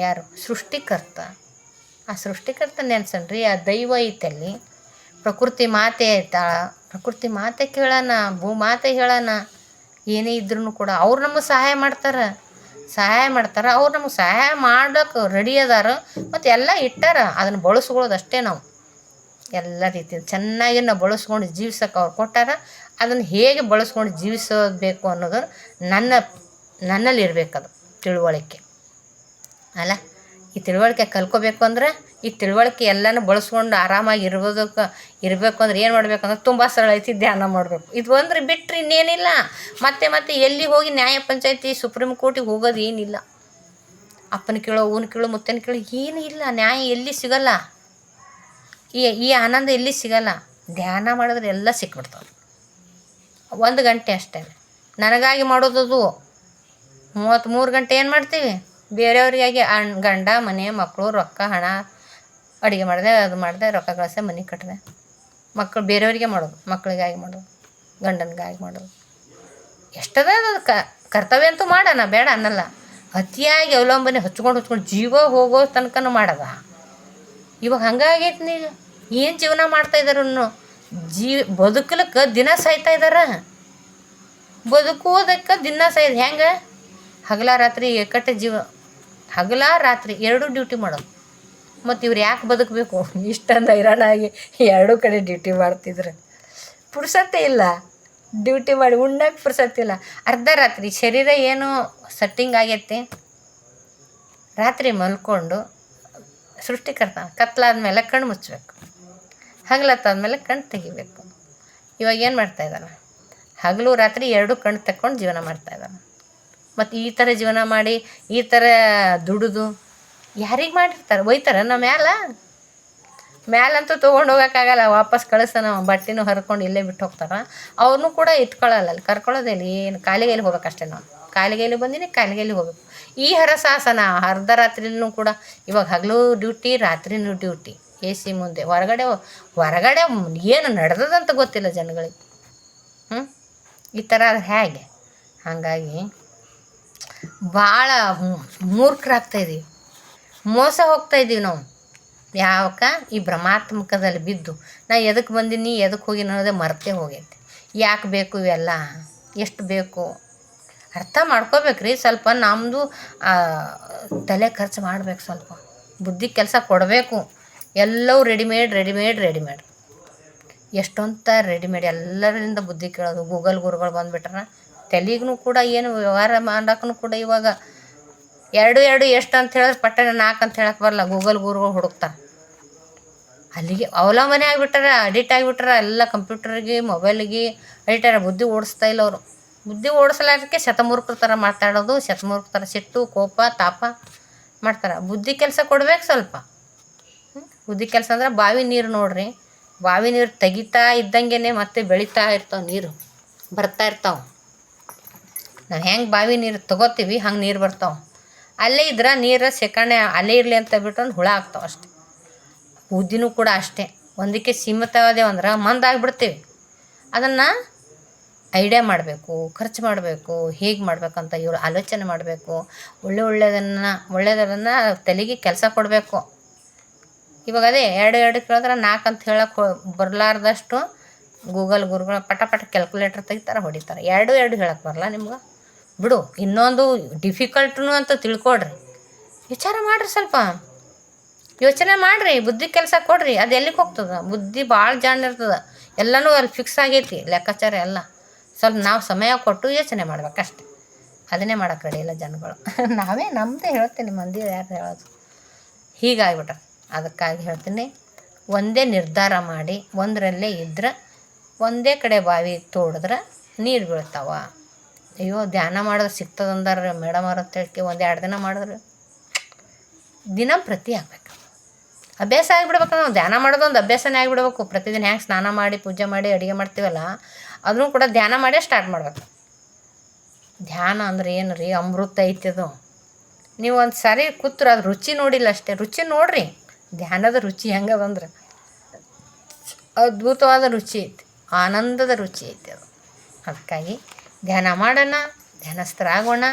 ಯಾರು ಸೃಷ್ಟಿಕರ್ತ, ಆ ಸೃಷ್ಟಿಕರ್ತ ನೆನ್ಸನ್ರಿ. ಆ ದೈವ ಐತಲ್ಲಿ, ಪ್ರಕೃತಿ ಮಾತೆ ಐತಾಳ, ಪ್ರಕೃತಿ ಮಾತೆ ಕೇಳೋಣ, ಭೂಮಾತೆ ಹೇಳೋಣ. ಏನೇ ಇದ್ರೂ ಕೂಡ ಅವ್ರು ನಮಗೆ ಸಹಾಯ ಮಾಡ್ತಾರೆ. ಅವ್ರು ನಮಗೆ ಸಹಾಯ ಮಾಡೋಕೆ ರೆಡಿ ಅದಾರ, ಮತ್ತು ಎಲ್ಲ ಇಟ್ಟಾರ. ಅದನ್ನು ಬಳಸ್ಕೊಳ್ಳೋದು ಅಷ್ಟೇ ನಾವು. ಎಲ್ಲ ರೀತಿ ಚೆನ್ನಾಗಿ ನಾವು ಬಳಸ್ಕೊಂಡು ಜೀವ್ಸೋಕೆ ಅವ್ರು ಕೊಟ್ಟಾರ. ಅದನ್ನು ಹೇಗೆ ಬಳಸ್ಕೊಂಡು ಜೀವಿಸಬೇಕು ಅನ್ನೋದು ನನ್ನಲ್ಲಿ ಇರಬೇಕದು ತಿಳುವಳಿಕೆ ಅಲ್ಲ. ಈ ತಿಳುವಳಿಕೆ ಕಲ್ಕೋಬೇಕು ಅಂದ್ರೆ, ಈ ತಿಳುವಳಿಕೆ ಎಲ್ಲನೂ ಬಳಸ್ಕೊಂಡು ಆರಾಮಾಗಿ ಇರಬೇಕು ಅಂದ್ರೆ ಏನು ಮಾಡಬೇಕಂದ್ರೆ ತುಂಬ ಸರಳ ಐತಿ, ಧ್ಯಾನ ಮಾಡಬೇಕು. ಇದು ಅಂದ್ರೆ ಬಿಟ್ಟರೆ ಇನ್ನೇನಿಲ್ಲ. ಮತ್ತೆ ಎಲ್ಲಿ ಹೋಗಿ ನ್ಯಾಯ ಪಂಚಾಯತಿ, ಸುಪ್ರೀಂ ಕೋರ್ಟಿಗೆ ಹೋಗೋದು ಏನಿಲ್ಲ. ಅಪ್ಪನ ಕೇಳೋ, ಅವನ ಕೇಳೋ, ಮುತ್ತನ ಕೇಳೋ ಏನೂ ಇಲ್ಲ. ನ್ಯಾಯ ಎಲ್ಲಿ ಸಿಗಲ್ಲ. ಈ ಆನಂದ ಎಲ್ಲಿ ಸಿಗಲ್ಲ. ಧ್ಯಾನ ಮಾಡಿದ್ರೆ ಎಲ್ಲ ಸಿಕ್ಬಿಡ್ತವೆ. 1 ಗಂಟೆ ಅಷ್ಟೇ ನನಗಾಗಿ ಮಾಡೋದದು. 33 ಗಂಟೆ ಏನು ಮಾಡ್ತೀವಿ? ಬೇರೆಯವರಿಗಾಗಿ ಗಂಡ, ಮನೆ, ಮಕ್ಕಳು, ರೊಕ್ಕ, ಹಣ, ಅಡುಗೆ ಮಾಡಿದೆ, ಅದು ಮಾಡಿದೆ, ರೊಕ್ಕ ಗಳಿಸೆ, ಮನೆ ಕಟ್ಟಿದೆ. ಮಕ್ಕಳು ಬೇರೆಯವರಿಗೆ ಮಾಡೋದು, ಮಕ್ಕಳಿಗಾಗಿ ಮಾಡೋದು, ಗಂಡನಿಗಾಗಿ ಮಾಡೋದು. ಎಷ್ಟದ ಅದು ಕರ್ತವ್ಯ ಅಂತೂ ಮಾಡೋಣ, ಬೇಡ ಅನ್ನಲ್ಲ. ಅತಿಯಾಗಿ ಅವಲಂಬನೆ ಹಚ್ಕೊಂಡು ಜೀವ ಹೋಗೋ ತನಕನೂ ಮಾಡೋದ. ಇವಾಗ ಹಂಗಾಗೈತಿ. ನೀವು ಏನು ಜೀವನ ಮಾಡ್ತಾಯಿದ್ದಾರೆ ಅನ್ನೋ ಬದುಕಲಿಕ್ಕೆ ದಿನ ಸಾಯ್ತಾ ಇದ್ದಾರೆ. ಬದುಕುವುದಕ್ಕೆ ದಿನ ಸಾಯ್ದು ಹೆಂಗೆ? ಹಗಲ ರಾತ್ರಿ ಏಕಟ್ಟೆ ಜೀವ, ಹಗಲ ರಾತ್ರಿ 2 ಡ್ಯೂಟಿ ಮಾಡೋದು. ಮತ್ತು ಇವ್ರು ಯಾಕೆ ಬದುಕಬೇಕು? ಇಷ್ಟೊಂದು ಹೈರಾಣಾಗಿ 2 ಕಡೆ ಡ್ಯೂಟಿ ಮಾಡ್ತಿದ್ರು. ಪುರ್ಸತ್ತೇ ಇಲ್ಲ ಡ್ಯೂಟಿ ಮಾಡಿ ಉಣ್ಣಕ್ಕೆ ಪುರ್ಸತ್ತಿಲ್ಲ. ಅರ್ಧ ರಾತ್ರಿ ಶರೀರ ಏನು ಸೆಟ್ಟಿಂಗ್ ಆಗೈತಿ, ರಾತ್ರಿ ಮಲ್ಕೊಂಡು ಸೃಷ್ಟಿಕರ್ತ ಕತ್ಲಾದ್ಮೇಲೆ ಕಣ್ಣು ಮುಚ್ಚಬೇಕು, ಹಗಲತ್ತಾದ್ಮೇಲೆ ಕಣ್ಣು ತೆಗಿಬೇಕು. ಇವಾಗ ಏನು ಮಾಡ್ತಾಯಿದ್ದಾನೆ? ಹಗಲು ರಾತ್ರಿ 2 ಕಣ್ಣು ತಕ್ಕೊಂಡು ಜೀವನ ಮಾಡ್ತಾಯಿದ್ದಾನೆ. ಮತ್ತು ಈ ಥರ ಜೀವನ ಮಾಡಿ, ಈ ಥರ ದುಡಿದು ಯಾರಿಗೆ ಮಾಡಿರ್ತಾರೆ? ಒಯ್ತಾರೆ ನಮ್ಮ ಮ್ಯಾಲಂತೂ ತೊಗೊಂಡು ಹೋಗೋಕ್ಕಾಗಲ್ಲ, ವಾಪಸ್ ಕಳಿಸ್ತಾನೆ. ಬಟ್ಟೆನೂ ಹರ್ಕೊಂಡು ಇಲ್ಲೇ ಬಿಟ್ಟು ಹೋಗ್ತಾರೆ. ಅವ್ರನ್ನೂ ಕೂಡ ಇಟ್ಕೊಳ್ಳಲ್ಲ, ಅಲ್ಲಿ ಕರ್ಕೊಳ್ಳೋದಿಲ್ಲ. ಏನು ಕಾಲಿಗೆಯಲ್ಲಿ ಹೋಗ್ಬೇಕಷ್ಟೇ. ನಾವು ಕಾಲಿಗೆಯಲ್ಲಿ ಬಂದಿನಿ, ಕಾಲಿಗೆಯಲ್ಲಿ ಹೋಗ್ಬೇಕು. ಈ ಹರಸಾಸನ ಅರ್ಧ ರಾತ್ರಿನೂ ಕೂಡ. ಇವಾಗ ಹಗಲು ಡ್ಯೂಟಿ, ರಾತ್ರಿನೂ ಡ್ಯೂಟಿ, AC ಮುಂದೆ. ಹೊರಗಡೆ ಏನು ನಡೆದದಂತ ಗೊತ್ತಿಲ್ಲ ಜನಗಳಿಗೆ. ಈ ಥರ ಹೇಗೆ? ಹಾಗಾಗಿ ಭಾಳ ಮೂರ್ಖರಾಗ್ತಾಯಿದ್ದೀವಿ, ಮೋಸ ಹೋಗ್ತಾಯಿದ್ದೀವಿ ನಾವು. ಯಾವಕ್ಕ? ಈ ಭ್ರಮಾತ್ಮಕದಲ್ಲಿ ಬಿದ್ದು ನಾ ಎದಕ್ಕೆ ಬಂದೀನಿ, ಎದಕ್ಕೆ ಹೋಗಿನಿ ಅನ್ನೋದೇ ಮರ್ತೇ ಹೋಗೈತೆ. ಯಾಕೆ ಬೇಕು ಇವೆಲ್ಲ? ಎಷ್ಟು ಬೇಕು ಅರ್ಥ ಮಾಡ್ಕೋಬೇಕ್ರಿ. ಸ್ವಲ್ಪ ನಮ್ಮದು ತಲೆ ಖರ್ಚು ಮಾಡ್ಬೇಕು, ಸ್ವಲ್ಪ ಬುದ್ಧಿ ಕೆಲಸ ಕೊಡಬೇಕು. ಎಲ್ಲವೂ ರೆಡಿಮೇಡ್ ಎಷ್ಟೊಂತ ರೆಡಿಮೇಡ್. ಎಲ್ಲರಿಂದ ಬುದ್ಧಿ ಕೇಳೋದು. ಗೂಗಲ್ ಗುರುಗಳು ಬಂದುಬಿಟ್ರೆ ತೆಲಿಗೂ ಕೂಡ ಏನು ವ್ಯವಹಾರ ಮಾಡೋಕ್ಕೂ ಕೂಡ ಇವಾಗ 2 ಎಷ್ಟು ಅಂತ ಹೇಳಿದ್ರೆ ಪಟ್ಟಣ 4 ಅಂತ ಹೇಳಕ್ಕೆ ಬರಲ್ಲ. ಗೂಗಲ್ ಗುರುಗಳು ಹುಡುಕ್ತಾರೆ. ಅಲ್ಲಿಗೆ ಅವಲಂಬನೆ ಆಗಿಬಿಟ್ಟಾರ, ಅಡಿಕ್ಟ್ ಆಗಿಬಿಟ್ಟಾರ. ಎಲ್ಲ ಕಂಪ್ಯೂಟರ್ಗೆ, ಮೊಬೈಲಿಗೆ ಅಡಿಕ್ಟಾರ. ಬುದ್ಧಿ ಓಡಿಸ್ತಾ ಇಲ್ಲ ಅವರು. ಬುದ್ಧಿ ಓಡಿಸಲಾದಕ್ಕೆ ಶತಮೂರ್ಖರ ಥರ ಮಾತಾಡೋದು, ಶತಮೂರ್ಖರ ಥರ ಸಿಟ್ಟು, ಕೋಪ, ತಾಪ ಮಾಡ್ತಾರೆ. ಬುದ್ಧಿ ಕೆಲಸ ಕೊಡ್ಬೇಕು ಸ್ವಲ್ಪ. ಬುದ್ಧಿ ಕೆಲಸ ಅಂದ್ರೆ ಬಾವಿ ನೀರು ನೋಡ್ರಿ. ಬಾವಿ ನೀರು ತೆಗಿತಾ ಇದ್ದಂಗೆ ಮತ್ತೆ ಬೆಳೀತಾ ಇರ್ತಾವೆ, ನೀರು ಬರ್ತಾ ಇರ್ತಾವೆ. ನಾವು ಹೆಂಗೆ ಬಾವಿ ನೀರು ತೊಗೋತೀವಿ ಹಂಗೆ ನೀರು ಬರ್ತಾವೆ. ಅಲ್ಲೇ ಇದ್ರೆ ನೀರು ಶೇಖರಣೆ ಅಲ್ಲೇ ಇರಲಿ ಅಂತ ಬಿಟ್ಟು ಹುಳ ಆಗ್ತಾವೆ ಅಷ್ಟೆ. ಬುದ್ಧಿನೂ ಕೂಡ ಅಷ್ಟೇ. ಒಂದಕ್ಕೆ ಸೀಮಿತವಾದೇವು ಅಂದ್ರೆ ಮಂದಾಗಿಬಿಡ್ತೀವಿ. ಅದನ್ನು ಐಡಿಯಾ ಮಾಡಬೇಕು, ಖರ್ಚು ಮಾಡಬೇಕು, ಹೇಗೆ ಮಾಡಬೇಕಂತ ಇವರು ಆಲೋಚನೆ ಮಾಡಬೇಕು. ಒಳ್ಳೆಯದನ್ನು ತಲೆಗೆ ಕೆಲಸ ಕೊಡಬೇಕು. ಇವಾಗ ಅದೇ 2 ಕೇಳಿದ್ರೆ 4 ಅಂತ ಹೇಳಕ್ಕೆ ಬರಲಾರ್ದಷ್ಟು ಗೂಗಲ್ ಗುರುಗಳು ಪಟ ಕ್ಯಾಲ್ಕುಲೇಟರ್ ತೆಗಿತಾರೆ, ಹೊಡಿತಾರೆ. 2 ಹೇಳಕ್ಕೆ ಬರಲ್ಲ ನಿಮ್ಗೆ? ಬಿಡು. ಇನ್ನೊಂದು ಡಿಫಿಕಲ್ಟ್ನು ಅಂತ ತಿಳ್ಕೊಡ್ರಿ, ವಿಚಾರ ಮಾಡಿರಿ ಸ್ವಲ್ಪ. ಯೋಚನೆ ಮಾಡಿರಿ, ಬುದ್ಧಿ ಕೆಲಸ ಕೊಡ್ರಿ. ಅದು ಎಲ್ಲಿಗೆ ಹೋಗ್ತದೆ? ಬುದ್ಧಿ ಭಾಳ ಜಾಣ ಇರ್ತದೆ. ಎಲ್ಲನೂ ಅಲ್ಲಿ ಫಿಕ್ಸ್ ಆಗೈತಿ ಲೆಕ್ಕಾಚಾರ ಎಲ್ಲ. ಸ್ವಲ್ಪ ನಾವು ಸಮಯ ಕೊಟ್ಟು ಯೋಚನೆ ಮಾಡ್ಬೇಕಷ್ಟೆ. ಅದನ್ನೇ ಮಾಡೋಕೆ ರೆಡಿ ಇಲ್ಲ ಜನಗಳು. ನಾವೇ ನಮ್ಮದೇ ಹೇಳ್ತೀನಿ, ಮಂದಿ ಯಾರು ಹೇಳೋದು? ಹೀಗಾಗ್ಬಿಟ್ರೆ ಅದಕ್ಕಾಗಿ ಹೇಳ್ತೀನಿ, ಒಂದೇ ನಿರ್ಧಾರ ಮಾಡಿ ಒಂದರಲ್ಲೇ ಇದ್ರೆ, ಒಂದೇ ಕಡೆ ಬಾವಿ ತೋಡಿದ್ರೆ ನೀರು ಬೀಳ್ತಾವ. ಅಯ್ಯೋ ಧ್ಯಾನ ಮಾಡೋದು ಸಿಗ್ತದೆ ಅಂದಾರ ಮೇಡಮ್ ಅವ್ರ ಅಂತ ಹೇಳಿ 1-2 ದಿನ ಮಾಡಿದ್ರೆ ದಿನಂಪ್ರತಿ ಆಗ್ಬೇಕು. ಅಭ್ಯಾಸ ಆಗಿಬಿಡ್ಬೇಕು. ನಾವು ಧ್ಯಾನ ಮಾಡೋದು ಒಂದು ಅಭ್ಯಾಸನೇ ಆಗಿಬಿಡ್ಬೇಕು. ಪ್ರತಿದಿನ ಹ್ಯಾಂಗೆ ಸ್ನಾನ ಮಾಡಿ ಪೂಜೆ ಮಾಡಿ ಅಡುಗೆ ಮಾಡ್ತೀವಲ್ಲ, ಅದನ್ನು ಕೂಡ ಧ್ಯಾನ ಮಾಡೇ ಸ್ಟಾರ್ಟ್ ಮಾಡ್ಬೇಕು. ಧ್ಯಾನ ಅಂದ್ರೆ ಏನು ರೀ? ಅಮೃತ ಐತಿದು. ನೀವು ಒಂದು ಸಾರಿ ಕೂತ್ರು ಅದು ರುಚಿ ನೋಡಿಲ್ಲ ಅಷ್ಟೇ, ರುಚಿ ನೋಡ್ರಿ. ಧ್ಯಾನದ ರುಚಿ ಹೆಂಗದಂದ್ರೆ ಅದ್ಭುತವಾದ ರುಚಿ ಐತಿ, ಆನಂದದ ರುಚಿ ಐತಿ ಅದು. ಅದಕ್ಕಾಗಿ ಧ್ಯಾನ ಮಾಡೋಣ, ಧ್ಯಾನಸ್ಥರಾಗೋಣ.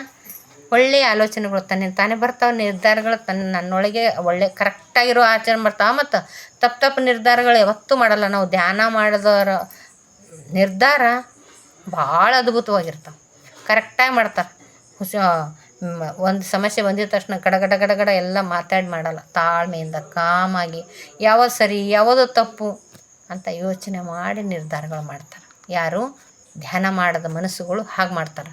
ಒಳ್ಳೆಯ ಆಲೋಚನೆಗಳು ತಾನೇ ಬರ್ತಾವೆ, ನಿರ್ಧಾರಗಳು ನನ್ನೊಳಗೆ ಒಳ್ಳೆ ಕರೆಕ್ಟಾಗಿರೋ ಆಚರಣೆ ಬರ್ತಾವೆ. ಮತ್ತು ತಪ್ಪು ನಿರ್ಧಾರಗಳು ಯಾವತ್ತೂ ಮಾಡಲ್ಲ. ನಾವು ಧ್ಯಾನ ಮಾಡಿದವರ ನಿರ್ಧಾರ ಭಾಳ ಅದ್ಭುತವಾಗಿರ್ತಾವೆ, ಕರೆಕ್ಟಾಗಿ ಮಾಡ್ತಾರೆ. ಒಂದು ಸಮಸ್ಯೆ ಬಂದಿದ ತಕ್ಷಣ ಗಡ ಎಲ್ಲ ಮಾತಾಡಿ ಮಾಡಲ್ಲ. ತಾಳ್ಮೆಯಿಂದ ಕಾಮಾಗಿ ಯಾವುದು ಸರಿ ಯಾವುದು ತಪ್ಪು ಅಂತ ಯೋಚನೆ ಮಾಡಿ ನಿರ್ಧಾರಗಳು ಮಾಡ್ತಾರೆ. ಯಾರು ಧ್ಯಾನ ಮಾಡದ ಮನಸ್ಸುಗಳು ಹಾಗೆ ಮಾಡ್ತಾರೆ.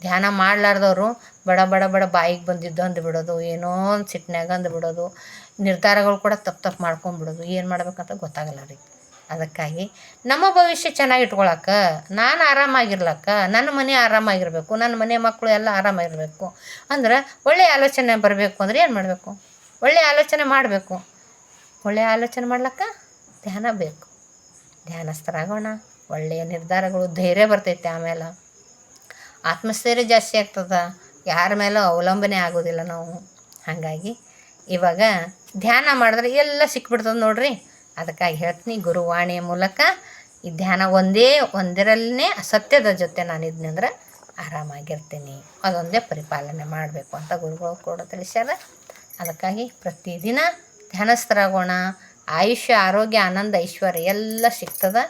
ಧ್ಯಾನ ಮಾಡಲಾರ್ದವರು ಬಡ ಬಾಯಿಗೆ ಬಂದಿದ್ದು ಅಂದುಬಿಡೋದು, ಏನೋ ಒಂದು ಸಿಟ್ಟಿನಾಗ ಅಂದುಬಿಡೋದು, ನಿರ್ಧಾರಗಳು ಕೂಡ ತಪ್ಪು ಮಾಡ್ಕೊಂಬಿಡೋದು. ಏನು ಮಾಡ್ಬೇಕಂತ ಗೊತ್ತಾಗಲ್ಲ ರೀ. ಅದಕ್ಕಾಗಿ ನಮ್ಮ ಭವಿಷ್ಯ ಚೆನ್ನಾಗಿ ಇಟ್ಕೊಳಕ್ಕೆ, ನಾನು ಆರಾಮಾಗಿರ್ಲಕ್ಕ, ನನ್ನ ಮನೆ ಆರಾಮಾಗಿರಬೇಕು, ನನ್ನ ಮನೆ ಮಕ್ಕಳು ಎಲ್ಲ ಆರಾಮಾಗಿರಬೇಕು ಅಂದ್ರೆ ಒಳ್ಳೆಯ ಆಲೋಚನೆ ಬರಬೇಕು ಅಂದರೆ ಏನು ಮಾಡಬೇಕು? ಒಳ್ಳೆಯ ಆಲೋಚನೆ ಮಾಡಬೇಕು. ಒಳ್ಳೆಯ ಆಲೋಚನೆ ಮಾಡ್ಲಿಕ್ಕೆ ಧ್ಯಾನ ಬೇಕು. ಧ್ಯಾನಸ್ಥರಾಗೋಣ. ಒಳ್ಳೆಯ ನಿರ್ಧಾರಗಳು, ಧೈರ್ಯ ಬರ್ತೈತೆ. ಆಮೇಲೆ ಆತ್ಮಸ್ಥೈರ್ಯ ಜಾಸ್ತಿ ಆಗ್ತದೆ. ಯಾರ ಮೇಲೂ ಅವಲಂಬನೆ ಆಗೋದಿಲ್ಲ ನಾವು. ಹಾಗಾಗಿ ಇವಾಗ ಧ್ಯಾನ ಮಾಡಿದ್ರೆ ಎಲ್ಲ ಸಿಕ್ಬಿಡ್ತದೆ ನೋಡ್ರಿ. ಅದಕ್ಕಾಗಿ ಹೇಳ್ತೀನಿ, ಗುರುವಾಣಿಯ ಮೂಲಕ ಈ ಧ್ಯಾನ ಒಂದರಲ್ಲೇ ಸತ್ಯದ ಜೊತೆ ನಾನು ಇದ್ನಂದ್ರೆ ಆರಾಮಾಗಿರ್ತೀನಿ. ಅದೊಂದೇ ಪರಿಪಾಲನೆ ಮಾಡಬೇಕು ಅಂತ ಗುರುಗಳು ಕೂಡ ತಿಳಿಸ್ಯಾರ. ಅದಕ್ಕಾಗಿ ಪ್ರತಿದಿನ ಧ್ಯಾನಸ್ಥರಾಗೋಣ. ಆಯುಷ್ಯ, ಆರೋಗ್ಯ, ಆನಂದ, ಐಶ್ವರ್ಯ ಎಲ್ಲ ಸಿಗ್ತದೆ.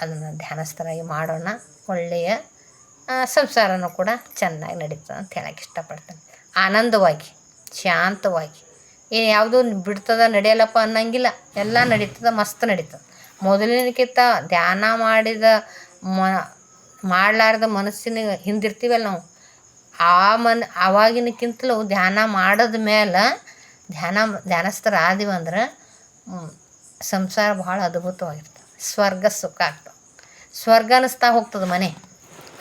ಅದನ್ನು ಧ್ಯಾನಸ್ಥರಾಗಿ ಮಾಡೋಣ. ಒಳ್ಳೆಯ ಸಂಸಾರನೂ ಕೂಡ ಚೆನ್ನಾಗಿ ನಡೀತದೆ ಅಂತ ಹೇಳಕ್ಕೆ ಇಷ್ಟಪಡ್ತೇನೆ. ಆನಂದವಾಗಿ, ಶಾಂತವಾಗಿ, ಏನು ಯಾವುದೂ ಬಿಡ್ತದ ನಡೆಯಲ್ಲಪ್ಪ ಅನ್ನಂಗಿಲ್ಲ. ಎಲ್ಲ ನಡೀತದೆ, ಮಸ್ತ್ ನಡೀತದೆ. ಮೊದಲಿನಕ್ಕಿಂತ ಧ್ಯಾನ ಮಾಡಲಾರ್ದ ಮನಸ್ಸಿನ ಹಿಂದಿರ್ತೀವಲ್ಲ ನಾವು, ಆವಾಗಿನಕ್ಕಿಂತಲೂ ಧ್ಯಾನ ಮಾಡೋದ ಮೇಲೆ ಧ್ಯಾನಸ್ಥರಾದೀವಂದ್ರೆ ಸಂಸಾರ ಭಾಳ ಅದ್ಭುತವಾಗಿರ್ತದೆ. ಸ್ವರ್ಗ ಸುಖ ಆಗ್ತದೆ, ಸ್ವರ್ಗ ಅನ್ನಿಸ್ತಾ ಹೋಗ್ತದೆ ಮನೆ.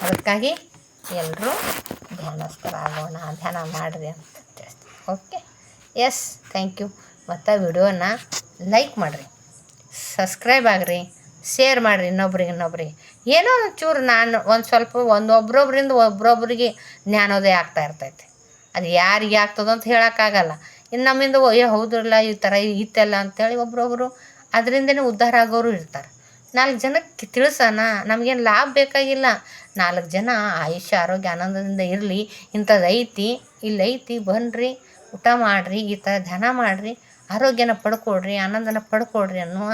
ಅದಕ್ಕಾಗಿ ಎಲ್ಲರೂ ಧ್ಯಾನಸ್ಥರಾಗೋಣ, ಧ್ಯಾನ ಮಾಡಿರಿ ಅಂತ ತಿಳಿಸ್ತೀನಿ. Okay, yes, thank you. ಮತ್ತು ವಿಡಿಯೋನ ಲೈಕ್ ಮಾಡಿರಿ, ಸಬ್ಸ್ಕ್ರೈಬ್ ಆಗಿರಿ, ಶೇರ್ ಮಾಡಿರಿ ಇನ್ನೊಬ್ರಿಗೆ. ಏನೋ ಒಂಚೂರು ನಾನು ಒಬ್ಬೊಬ್ಬರಿಂದ ಒಬ್ಬೊಬ್ಬರಿಗೆ ಜ್ಞಾನೋದಯ ಆಗ್ತಾ ಇರ್ತೈತೆ. ಅದು ಯಾರಿಗೆ ಆಗ್ತದೋ ಅಂತ ಹೇಳೋಕ್ಕಾಗಲ್ಲ. ಇನ್ನು ನಮ್ಮಿಂದ ಹೌದಿಲ್ಲ ಈ ಥರ ಇತ್ತಲ್ಲ ಅಂಥೇಳಿ ಒಬ್ರೊಬ್ಬರು ಅದರಿಂದನೇ ಉದ್ಧಾರ ಆಗೋರು ಇರ್ತಾರೆ. 4 ಜನಕ್ಕೆ ತಿಳಿಸೋಣ, ನಮಗೇನು ಲಾಭ ಬೇಕಾಗಿಲ್ಲ. 4 ಜನ ಆಯುಷ್ಯ, ಆರೋಗ್ಯ, ಆನಂದದಿಂದ ಇರಲಿ. ಇಂಥದ್ದು ಐತಿ, ಇಲ್ಲೈತಿ, ಬನ್ನಿರಿ, ಊಟ ಮಾಡಿರಿ, ಈ ಥರ ಧ್ಯಾನ ಮಾಡಿರಿ, ಆರೋಗ್ಯನ ಪಡ್ಕೊಳ್ರಿ, ಆನಂದನ ಪಡ್ಕೊಳ್ರಿ ಅನ್ನುವ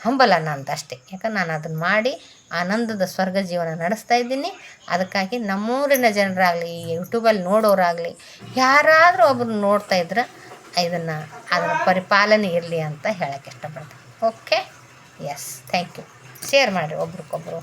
ಹಂಬಲ ನಂದು ಅಷ್ಟೇ. ಯಾಕಂದ್ರೆ ನಾನು ಅದನ್ನು ಮಾಡಿ ಆನಂದದ ಸ್ವರ್ಗ ಜೀವನ ನಡೆಸ್ತಾ ಇದ್ದೀನಿ. ಅದಕ್ಕಾಗಿ ನಮ್ಮೂರಿನ ಜನರಾಗಲಿ, ಯೂಟ್ಯೂಬಲ್ಲಿ ನೋಡೋರಾಗಲಿ, ಯಾರಾದರೂ ಒಬ್ಬರು ನೋಡ್ತಾ ಇದ್ರೆ ಅದರ ಪರಿಪಾಲನೆ ಇರಲಿ ಅಂತ ಹೇಳೋಕ್ಕೆ ಇಷ್ಟಪಡ್ತೀನಿ. Okay, yes, thank you. Share ಮಾಡಿರಿ ಒಬ್ರಿಗೊಬ್ರು.